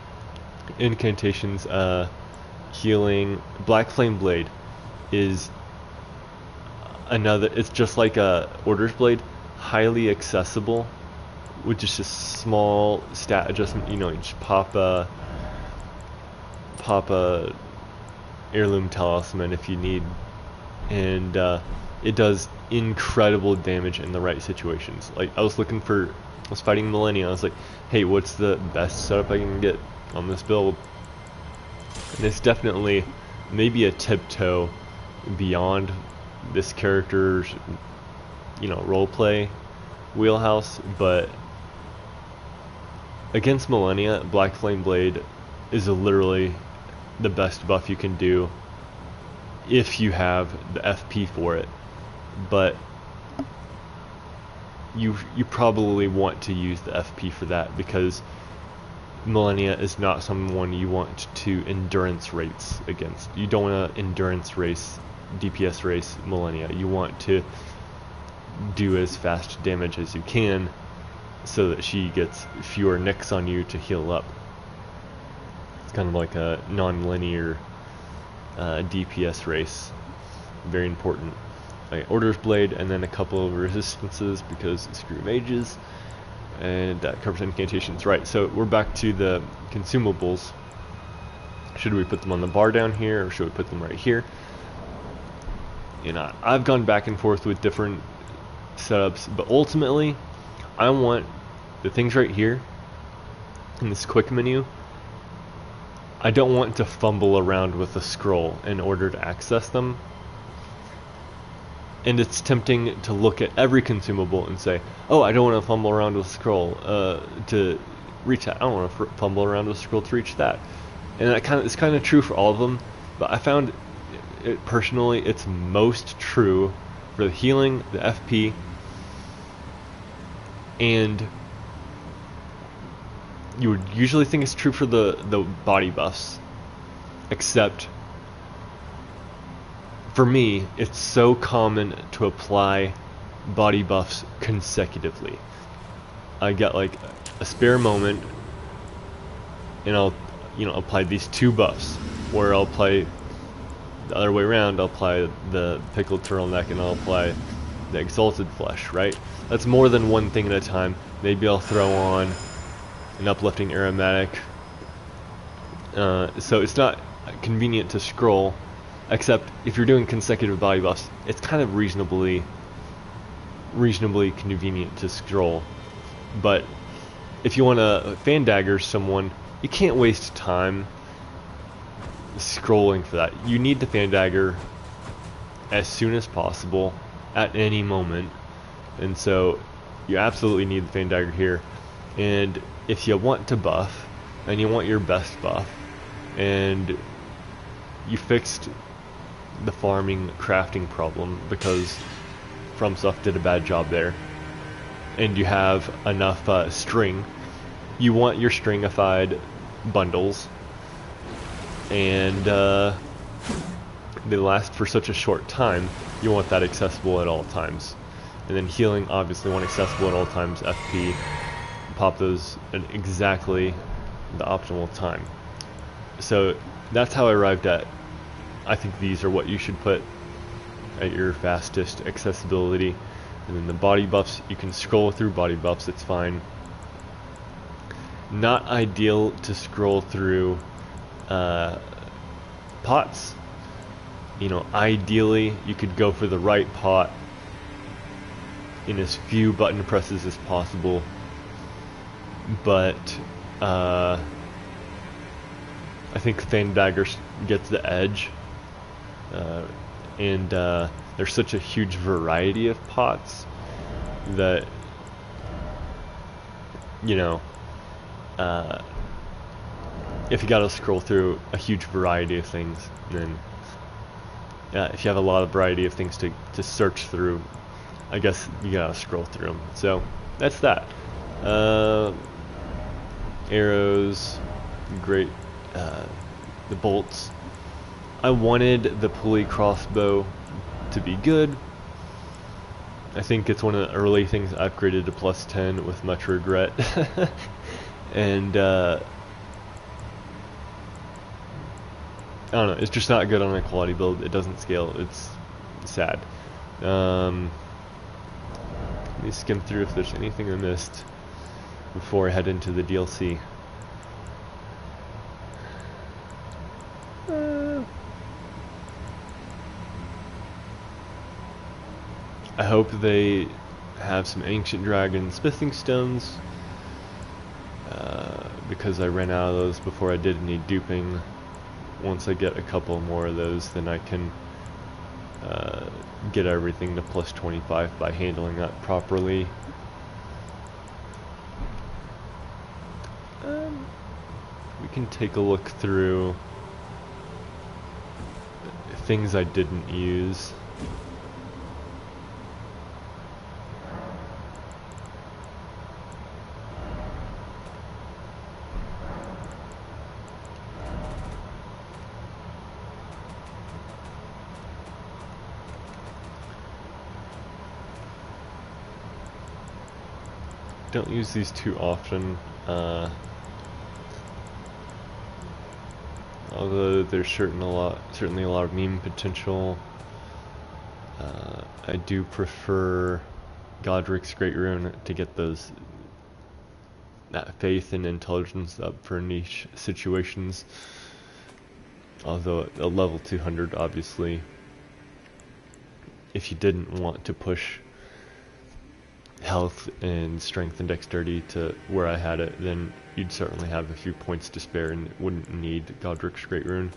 incantations, healing. Black Flame Blade is another, it's just like a Order's Blade, highly accessible, with just a small stat adjustment. You just pop a heirloom talisman if you need, and it does incredible damage in the right situations. Like I was fighting Millennia, I was like, hey, what's the best setup I can get on this build? And it's definitely maybe a tiptoe beyond this character's roleplay wheelhouse, but against Millennia, Black Flame Blade is literally the best buff you can do if you have the FP for it. But you probably want to use the FP for that, because Millennia is not someone you want to endurance race against. You don't want to endurance race, DPS race Millennia. You want to do as fast damage as you can so that she gets fewer nicks on you to heal up. It's kind of like a non-linear DPS race. Very important. Order's Blade, and then a couple of resistances because screw mages, and that covers incantations. Right, so we're back to the consumables. Should we put them on the bar down here, or should we put them right here? I've gone back and forth with different setups, but ultimately I want the things right here in this quick menu. I don't want to fumble around with a scroll in order to access them. And it's tempting to look at every consumable and say, oh, I don't want to fumble around with a scroll to reach that. I don't want to fumble around with a scroll to reach that. And it's kind of true for all of them, but I found it personally, it's most true for the healing, the FP, and you would usually think it's true for the body buffs, except for me, it's so common to apply body buffs consecutively. I get like a spare moment, and I'll, apply these 2 buffs, where I'll play the other way around. I'll apply the pickled turtleneck, and I'll apply the exalted flesh, right? That's more than one thing at a time. Maybe I'll throw on an uplifting aromatic. So it's not convenient to scroll, except if you're doing consecutive body buffs, it's kind of reasonably convenient to scroll. But if you want to fan dagger someone, you can't waste time scrolling for that. You need the fan dagger as soon as possible, at any moment, and so you absolutely need the fan dagger here. And if you want to buff, and you want your best buff, and you fixed the farming crafting problem because FromSoft did a bad job there, and you have enough string, you want your stringified bundles, and they last for such a short time. You want that accessible at all times. And then healing, obviously, want accessible at all times. FP, pop those at exactly the optimal time. So that's how I arrived at, I think these are what you should put at your fastest accessibility. And then the body buffs, you can scroll through body buffs, it's fine. Not ideal to scroll through pots. Ideally you could go for the right pot in as few button presses as possible, but I think Fan Dagger gets the edge, and there's such a huge variety of pots that if you gotta scroll through a huge variety of things, then if you have a lot of variety of things to search through, I guess you gotta scroll through them. So that's that. Arrows, great. The bolts. I wanted the pulley crossbow to be good. I think it's one of the early things I upgraded to +10 with much regret. And I don't know, it's just not good on a quality build. It doesn't scale. It's sad. Let me skim through if there's anything I missed before I head into the DLC. I hope they have some ancient dragon smithing stones, because I ran out of those before I did any duping. Once I get a couple more of those, then I can get everything to +25 by handling that properly. We can take a look through things I didn't use. Don't use these too often, although there's certainly a lot of meme potential. I do prefer Godric's Great Rune to get that faith and intelligence up for niche situations. Although at a level 200, obviously, if you didn't want to push health and strength and dexterity to where I had it, then you'd certainly have a few points to spare and wouldn't need Godric's Great Rune.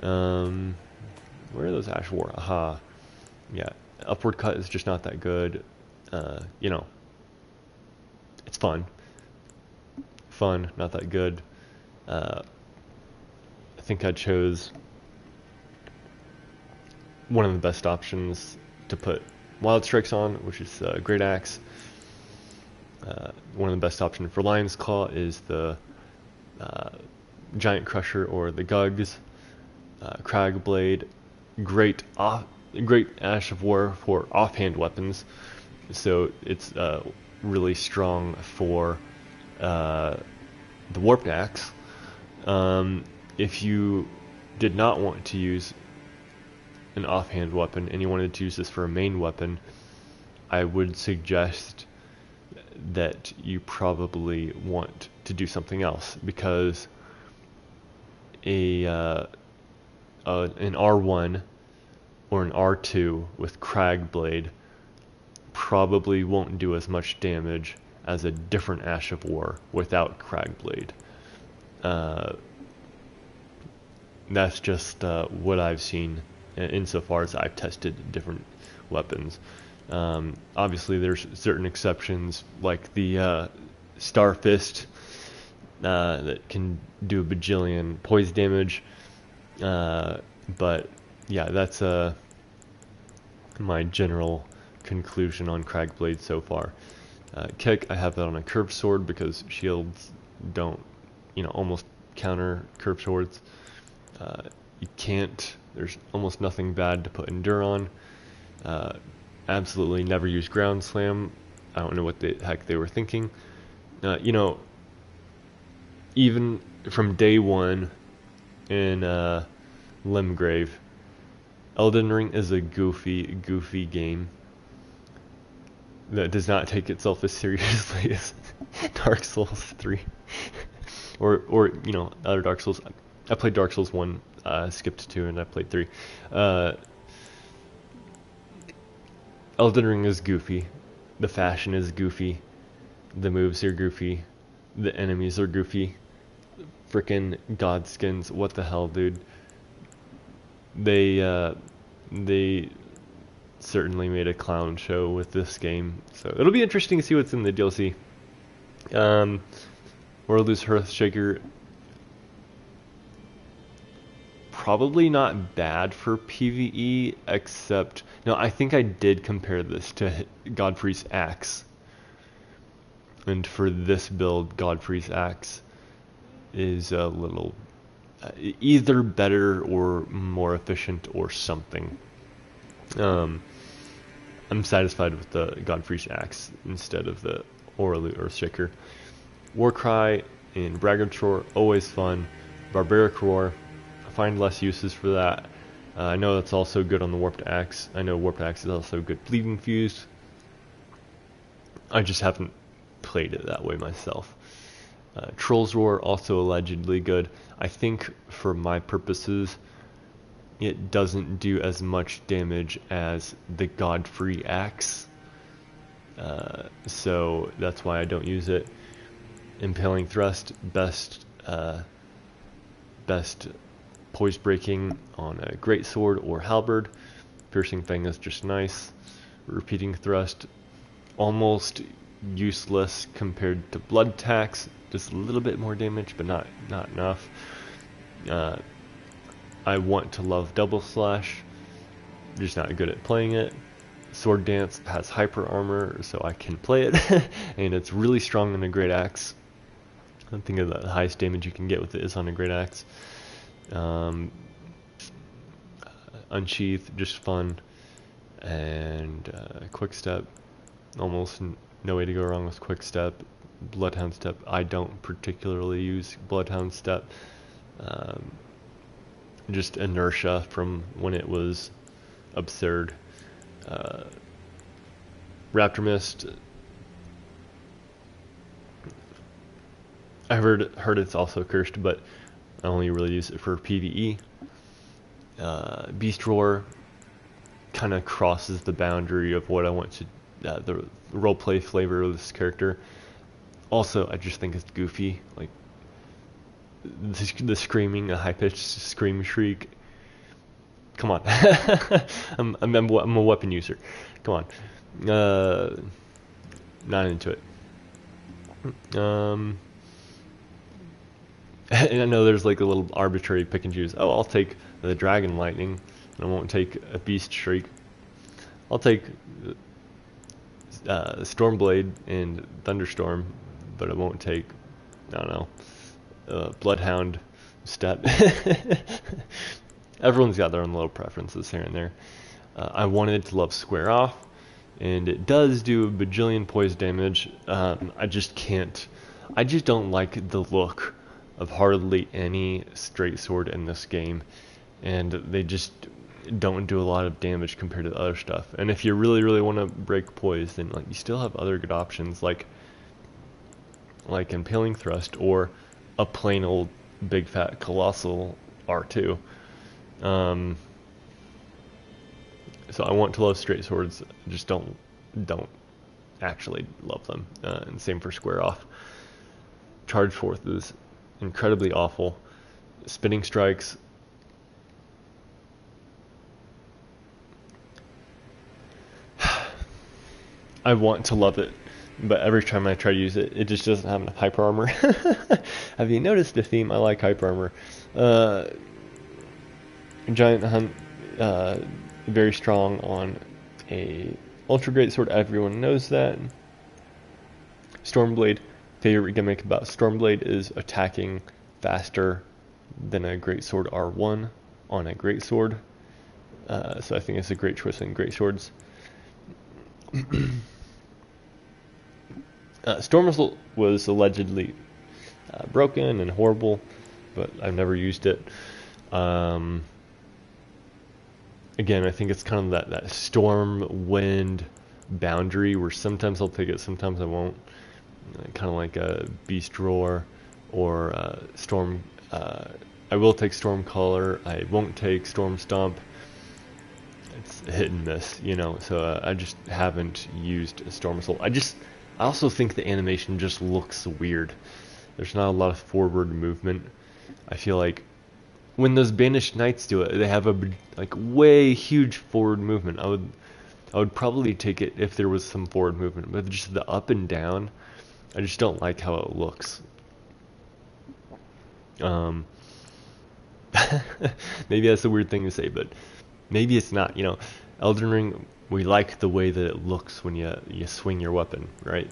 Where are those Ash War? Aha. Yeah, Upward Cut is just not that good. It's fun. Fun, not that good. I think I chose one of the best options to put Wild Strikes on, which is Great Axe. One of the best options for Lion's Claw is the uh, Giant Crusher or the Gugs, Crag Blade, great Ash of War for offhand weapons. So it's really strong for the Warped Axe. If you did not want to use an offhand weapon and you wanted to use this for a main weapon, I would suggest that you probably want to do something else, because an R1 or an R2 with Crag Blade probably won't do as much damage as a different Ash of War without Crag Blade. That's just what I've seen insofar as I've tested different weapons. Obviously there's certain exceptions, like the Star Fist that can do a bajillion poise damage, but yeah, that's my general conclusion on Crag Blade so far. Kick, I have that on a curved sword because shields don't, almost counter curved swords. You can't, there's almost nothing bad to put Endure on. Absolutely never use Ground Slam. I don't know what the heck they were thinking. Even from day one in Limgrave, Elden Ring is a goofy game that does not take itself as seriously as Dark Souls 3 or other Dark Souls. I played Dark Souls 1, skipped 2, and I played 3. Elden Ring is goofy. The fashion is goofy. The moves are goofy. The enemies are goofy. Frickin' god skins, what the hell, dude? They certainly made a clown show with this game, so it'll be interesting to see what's in the DLC. World's Hearthshaker, probably not bad for PvE, except no, I think I did compare this to Godfrey's Axe, and for this build, Godfrey's Axe is a little either better or more efficient or something. I'm satisfied with the Godfrey's Axe instead of the Orlu Earthshaker. Warcry and Braggart's Roar, always fun. Barbaric Roar, I find less uses for that. I know that's also good on the Warped Axe. I know Warped Axe is also good Bleeding Fused. I just haven't played it that way myself. Troll's Roar, also allegedly good. I think for my purposes, it doesn't do as much damage as the Godfrey Axe. So that's why I don't use it. Impaling Thrust, best poise breaking on a greatsword or halberd. Piercing Fang is just nice. Repeating Thrust, almost useless compared to Blood Tax. Just a little bit more damage, but not enough. I want to love Double Slash, just not good at playing it. Sword Dance has hyper armor, so I can play it, and it's really strong on a Great Axe. I think the highest damage you can get with it is on a Great Axe. Unsheath, just fun, and Quick Step, almost no way to go wrong with Quick Step. Bloodhound Step, I don't particularly use Bloodhound Step. Just inertia from when it was absurd. Raptor Mist, I heard it's also cursed, but I only really use it for PvE. Beast Roar kind of crosses the boundary of what I want to, the roleplay flavor of this character. Also, I just think it's goofy, like the screaming, a high-pitched scream shriek. Come on, I'm a weapon user. Come on, not into it. And I know there's like a little arbitrary pick and choose. Oh, I'll take the Dragon Lightning, and I won't take a Beast Shriek. I'll take Stormblade and Thunderstorm, but I won't take, I don't know, Bloodhound step. Everyone's got their own little preferences here and there. I wanted to love Square Off, and it does do a bajillion poise damage. I just don't like the look of hardly any straight sword in this game, and they just don't do a lot of damage compared to the other stuff. And if you really, really want to break poise, then like you still have other good options like Impaling Thrust or a plain old big fat colossal R2. So I want to love straight swords, just don't actually love them. And same for Square Off. Charge Force is incredibly awful. Spinning Strikes, I want to love it, but every time I try to use it, it just doesn't have enough hyper armor. Have you noticed the theme? I like hyper armor. Giant Hunt, very strong on a ultra great sword. Everyone knows that. Stormblade, favorite gimmick about Stormblade is attacking faster than a great sword R1 on a great sword. So I think it's a great choice in great swords. Storm Missile was allegedly broken and horrible, but I've never used it. Again, I think it's kind of that storm wind boundary where sometimes I'll take it, sometimes I won't. Kind of like a Beast Roar or Storm. I will take Storm Caller. I won't take Storm Stomp. It's hit and miss, you know. So I just haven't used a Storm Assault. I also think the animation just looks weird. There's not a lot of forward movement. I feel like when those Banished Knights do it, they have a like way huge forward movement. I would probably take it if there was some forward movement, but just the up and down, I just don't like how it looks. Maybe that's a weird thing to say, but maybe it's not. You know, Elden Ring, we like the way that it looks when you swing your weapon, right?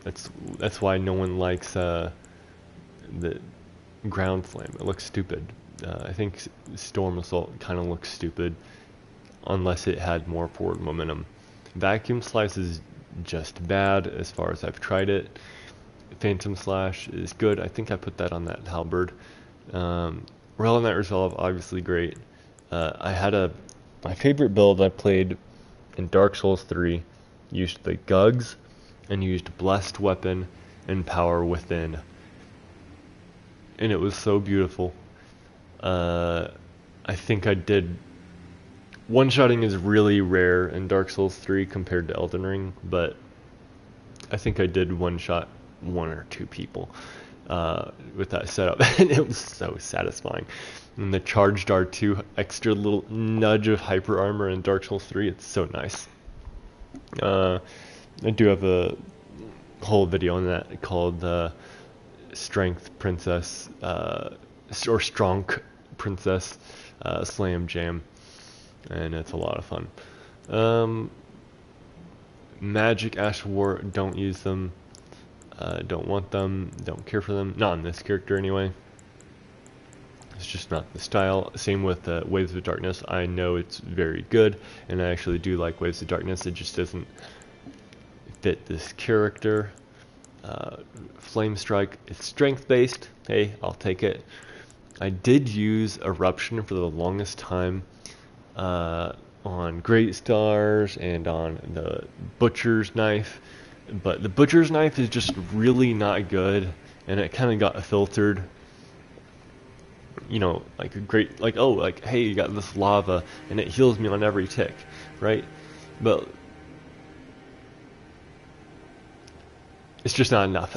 That's why no one likes the Ground Slam. It looks stupid. I think Storm Assault kind of looks stupid unless it had more forward momentum. Vacuum Slice is just bad as far as I've tried it. Phantom Slash is good. I think I put that on that halberd. Relic Night Resolve, obviously great. I had my favorite build I played in Dark Souls 3, used the Gugs and used Blessed Weapon and Power Within. And it was so beautiful. I think I did... One-shotting is really rare in Dark Souls 3 compared to Elden Ring, but I think I did one-shot one or two people with that setup, and it was so satisfying. And the charged R2 extra little nudge of hyper armor in Dark Souls 3, it's so nice. I do have a whole video on that called Strength Princess or Strong Princess Slam Jam, and it's a lot of fun. Magic Ash War, don't use them. Don't want them, don't care for them. Not in this character anyway. It's just not the style. Same with Waves of Darkness. I know it's very good, and I actually do like Waves of Darkness. It just doesn't fit this character. Flame Strike, it's strength based. Hey, I'll take it. I did use Eruption for the longest time on Great Stars and on the Butcher's Knife. But the Butcher's Knife is just really not good, and it kind of got filtered. You know, like a great, like, oh, like, hey, you got this lava, and it heals me on every tick, right? But it's just not enough.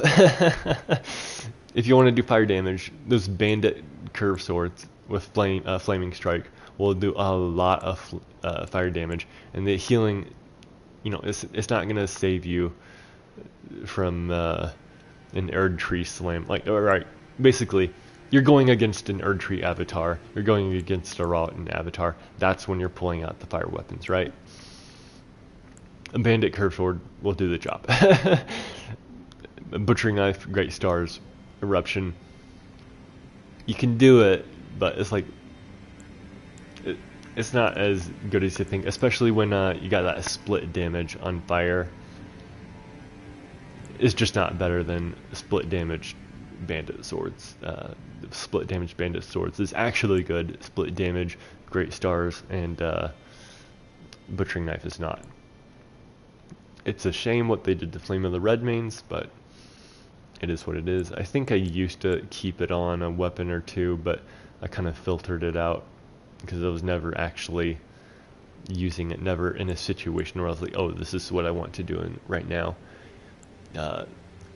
If you want to do fire damage, those Bandit curve swords with Flaming Strike will do a lot of fire damage, and the healing, you know, it's not gonna save you from an Erdtree Slam. Like, alright, basically, you're going against an Erdtree avatar, you're going against a Rotten avatar, that's when you're pulling out the fire weapons, right? A Bandit Curve Sword will do the job. Butchering Knife, Great Stars, Eruption. You can do it, but it's like it's not as good as you think, especially when you got that split damage on fire. It's just not better than split damage bandit swords. Split damage bandit swords is actually good. Split damage, Great Stars, and Butchering Knife is not. It's a shame what they did to Flame of the Redmanes, but it is what it is. I think I used to keep it on a weapon or two, but I kind of filtered it out because I was never actually using it, never in a situation where I was like, oh, this is what I want to do right now.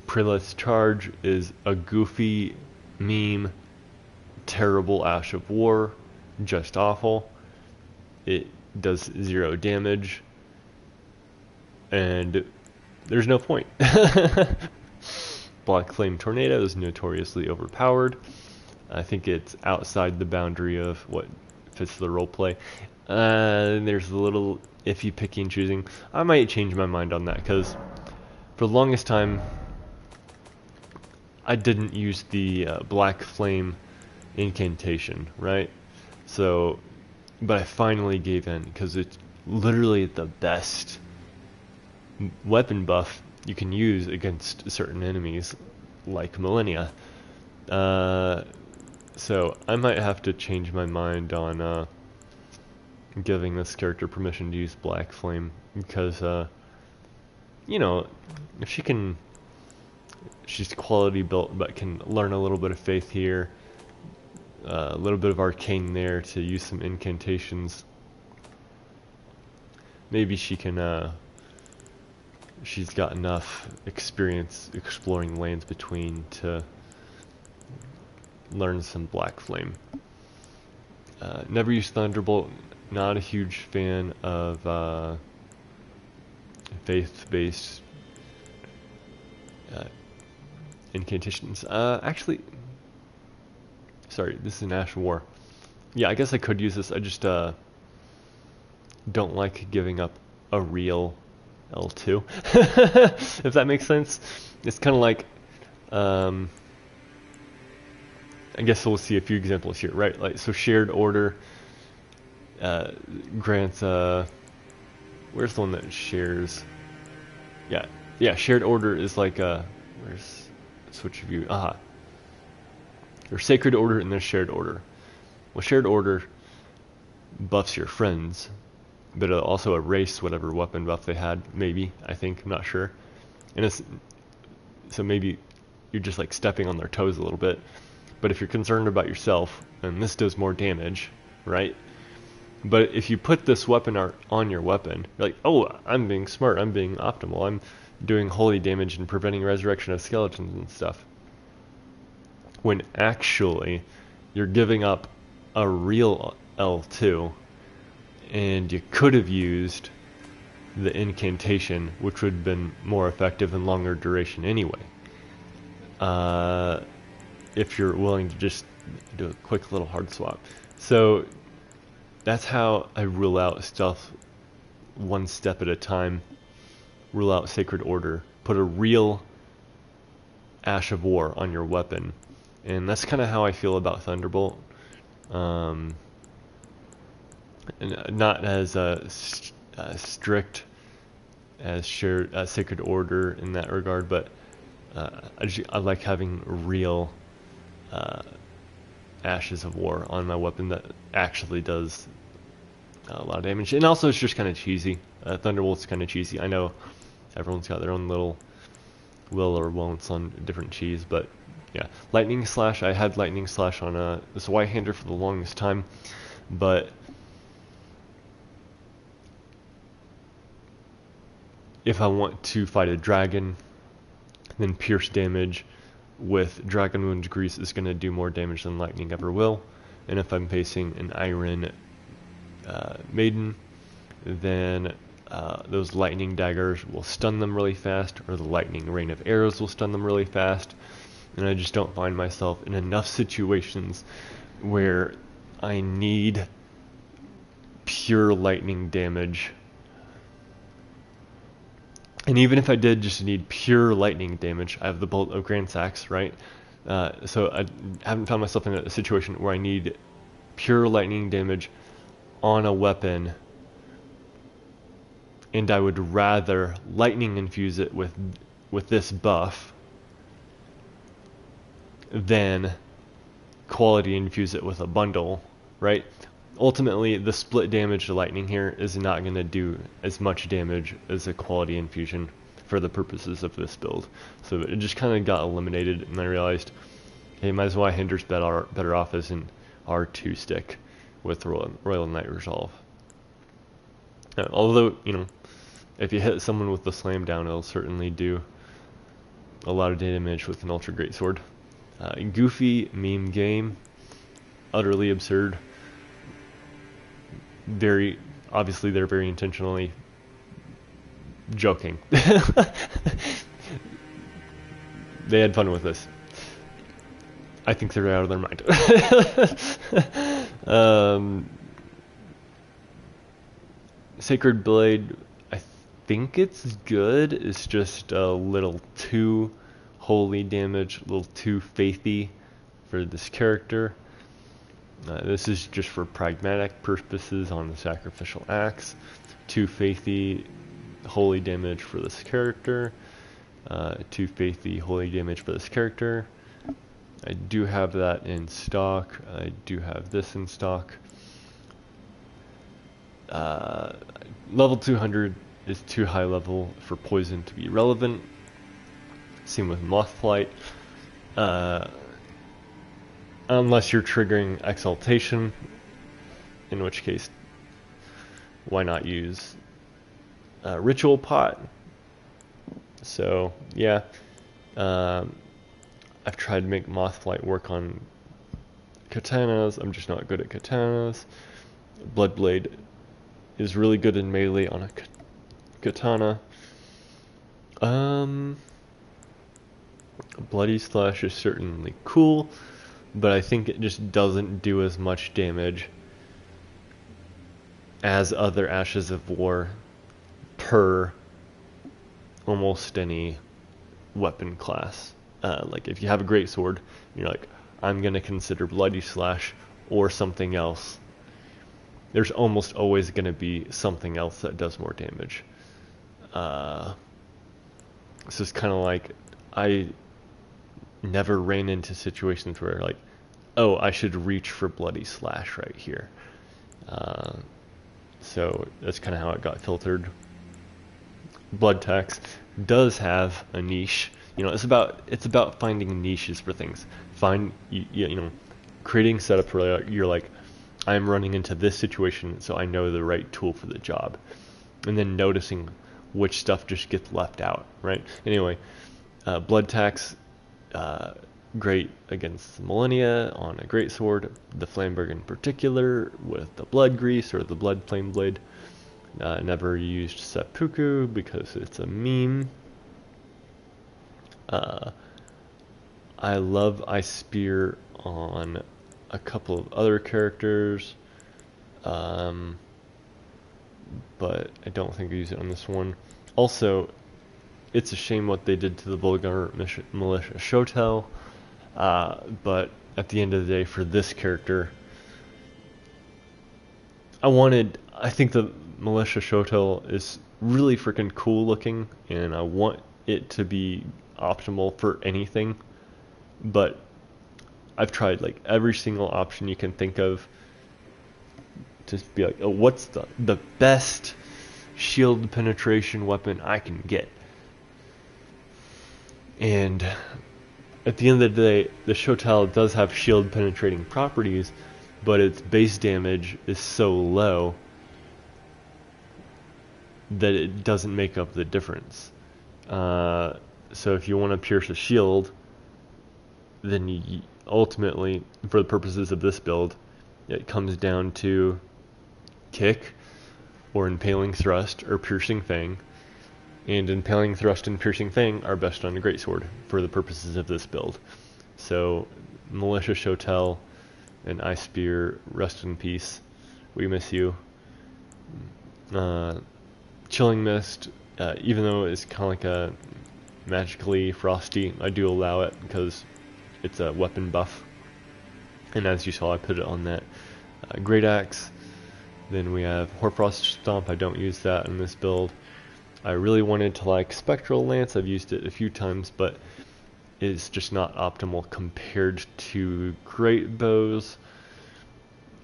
Preleth's Charge is a goofy meme, terrible Ash of War, just awful. It does 0 damage, and there's no point. Black Flame Tornado is notoriously overpowered. I think it's outside the boundary of what fits the roleplay. There's a little iffy picking and choosing. I might change my mind on that, because for the longest time I didn't use the Black Flame incantation, right? So, but I finally gave in, because it's literally the best weapon buff you can use against certain enemies, like Millennia. So I might have to change my mind on giving this character permission to use Black Flame, because you know, if she's quality built, but can learn a little bit of Faith here, a little bit of Arcane there to use some incantations. Maybe she can, she's got enough experience exploring lands between to learn some Black Flame. Never used Thunderbolt. Not a huge fan of faith-based incantations. Actually, sorry, this is an Ash of War. Yeah, I guess I could use this. I just don't like giving up a real L2, if that makes sense. It's kind of like, I guess we'll see a few examples here, right? Like, so Shared Order grants, where's the one that shares? Yeah, Shared Order is like, where's, switch view, there's Sacred Order and there's Shared Order. Well, Shared Order buffs your friends, but it'll also erase whatever weapon buff they had, maybe, I think, I'm not sure. And it's, so maybe you're just like stepping on their toes a little bit. But if you're concerned about yourself, and this does more damage, right? But if you put this weapon art on your weapon, you're like, oh, I'm being smart, I'm being optimal, I'm doing holy damage and preventing resurrection of skeletons and stuff. When actually, you're giving up a real L2, and you could have used the incantation, which would have been more effective and longer duration anyway. If you're willing to just do a quick little hard swap. So that's how I rule out stuff one step at a time. Rule out Sacred Order. Put a real Ash of War on your weapon. And that's kind of how I feel about Thunderbolt. And not as strict as Sacred Order in that regard, but I like having real Ashes of War on my weapon that actually does a lot of damage. And also it's just kind of cheesy. Thunderbolt's kind of cheesy. I know everyone's got their own little will or won'ts on different cheese, but yeah. Lightning Slash, I had Lightning Slash on this Y-hander for the longest time, but if I want to fight a dragon, then pierce damage with Dragon Wound Grease is going to do more damage than Lightning ever will. And if I'm facing an Iron Maiden, then those Lightning Daggers will stun them really fast, or the Lightning Rain of Arrows will stun them really fast. And I just don't find myself in enough situations where I need pure lightning damage And even if I did just need pure lightning damage, I have the Bolt of Grand Sax, right? So I haven't found myself in a situation where I need pure lightning damage on a weapon, and I would rather lightning infuse it with this buff than quality infuse it with a bundle, right? Ultimately, the split damage to lightning here is not going to do as much damage as a quality infusion for the purposes of this build. So it just kind of got eliminated, and I realized, hey, might as well Hinder's better off as an R2 stick with Royal Knight Resolve. Although, you know, if you hit someone with the slam down, it'll certainly do a lot of damage with an Ultra Great Sword. Goofy meme game, utterly absurd. Very obviously, they're very intentionally joking. They had fun with this. I think they're out of their mind. Sacred Blade, I think it's good. It's just a little too holy damage, a little too faithy for this character. This is just for pragmatic purposes on the sacrificial axe. Too faithy, holy damage for this character. Too faithy, holy damage for this character. I do have that in stock. I do have this in stock. Level 200 is too high level for poison to be relevant. Same with Mothflight. Unless you're triggering Exaltation, in which case, why not use Ritual Pot? So, yeah. I've tried to make Mothflight work on katanas. I'm just not good at katanas. Bloodblade is really good in melee on a katana. Bloody Slash is certainly cool, but I think it just doesn't do as much damage as other Ashes of War per almost any weapon class. Like if you have a great sword, you're like, I'm gonna consider Bloody Slash or something else. There's almost always gonna be something else that does more damage. So it's kind of like I never ran into situations where like, oh, I should reach for Bloody Slash right here. So that's kind of how it got filtered. Blood Tax does have a niche. You know, it's about finding niches for things. You know, creating setup where you're like, I'm running into this situation, so I know the right tool for the job, and then noticing which stuff just gets left out, right? Anyway, Blood Tax, great against Millennia on a great sword. The Flamberg in particular with the Blood Grease or the Blood Flame Blade. Never used Seppuku because it's a meme. I love Ice Spear on a couple of other characters, but I don't think I use it on this one. Also, it's a shame what they did to the Bulgar Militia Shotel, but at the end of the day, for this character, I think the Militia Shotel is really freaking cool looking, and I want it to be optimal for anything, but I've tried like every single option you can think of to be like, oh, what's the best shield penetration weapon I can get? And at the end of the day, the Shotel does have shield penetrating properties, but its base damage is so low that it doesn't make up the difference. So if you want to pierce a shield, then you ultimately, for the purposes of this build, it comes down to kick, or impaling thrust, or piercing fang. And impaling thrust and piercing fang are best on a greatsword for the purposes of this build. So Militia Shotel and Ice Spear, rest in peace. We miss you. Chilling Mist even though it's kind of like a magically frosty, I do allow it because it's a weapon buff. And as you saw, I put it on that Great Axe. Then we have Hoarfrost Stomp. I don't use that in this build. I really wanted to like Spectral Lance. I've used it a few times, but it's just not optimal compared to Great Bows.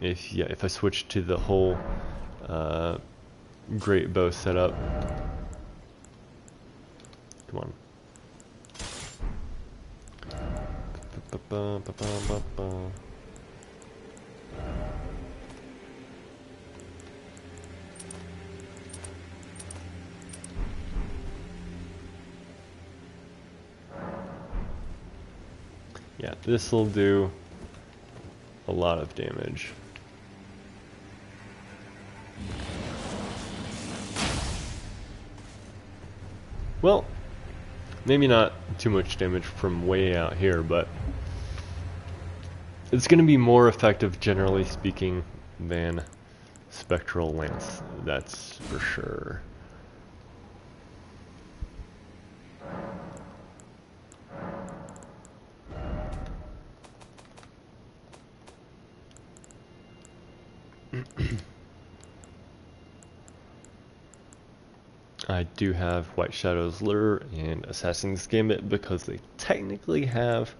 If I switch to the whole Great Bow setup, come on. Yeah, this will do a lot of damage. Well, maybe not too much damage from way out here, but it's going to be more effective, generally speaking, than Spectral Lance, that's for sure. I do have White Shadow's Lure and Assassin's Gambit because they technically have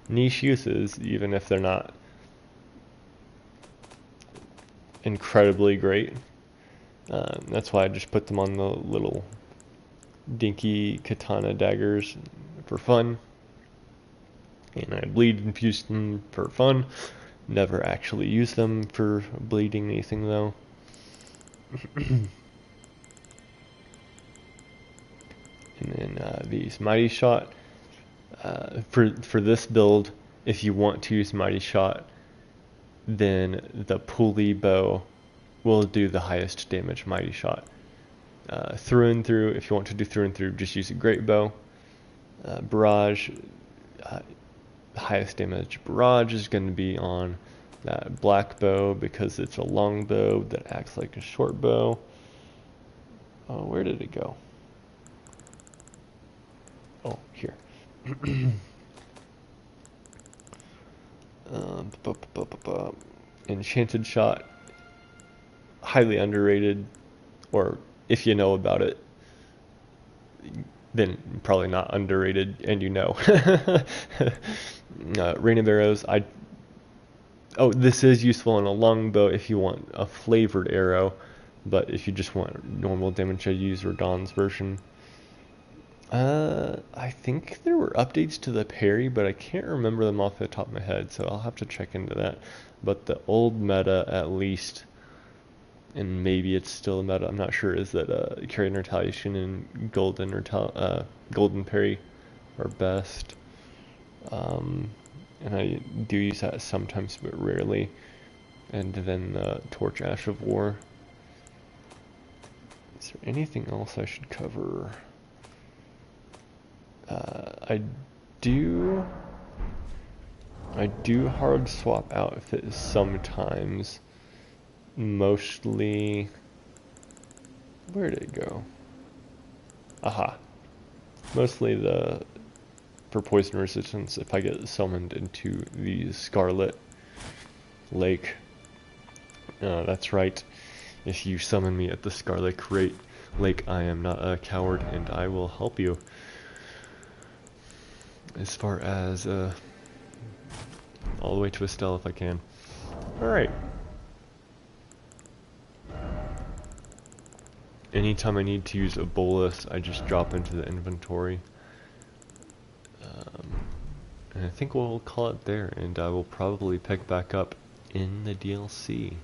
niche uses, even if they're not incredibly great. That's why I just put them on the little dinky katana daggers for fun. And I bleed infuse them for fun. Never actually use them for bleeding anything though. And then these Mighty Shot. For this build, if you want to use Mighty Shot, then the pulley bow will do the highest damage Mighty Shot. Through and through, if you want to do through and through, just use a Great Bow. Barrage, the highest damage barrage is going to be on that black bow because it's a long bow that acts like a short bow. Oh, where did it go? Oh, here. Enchanted Shot, highly underrated, or if you know about it, then probably not underrated, and you know. Rain of Arrows, this is useful on a longbow if you want a flavored arrow, but if you just want normal damage, I use Radahn's version. I think there were updates to the parry, but I can't remember them off the top of my head, so I'll have to check into that. But the old meta, at least, and maybe it's still a meta, I'm not sure, is that Carry and Retaliation and Golden Parry are best. And I do use that sometimes, but rarely. And then Torch Ash of War. Is there anything else I should cover? I do hard swap outfits sometimes. Mostly, where did it go? Aha. Mostly for poison resistance if I get summoned into the Scarlet Lake. That's right. If you summon me at the Scarlet Lake, I am not a coward and I will help you. As far as all the way to Estelle if I can. Alright. Anytime I need to use a bolus, I just drop into the inventory. And I think we'll call it there, and I will probably pick back up in the DLC.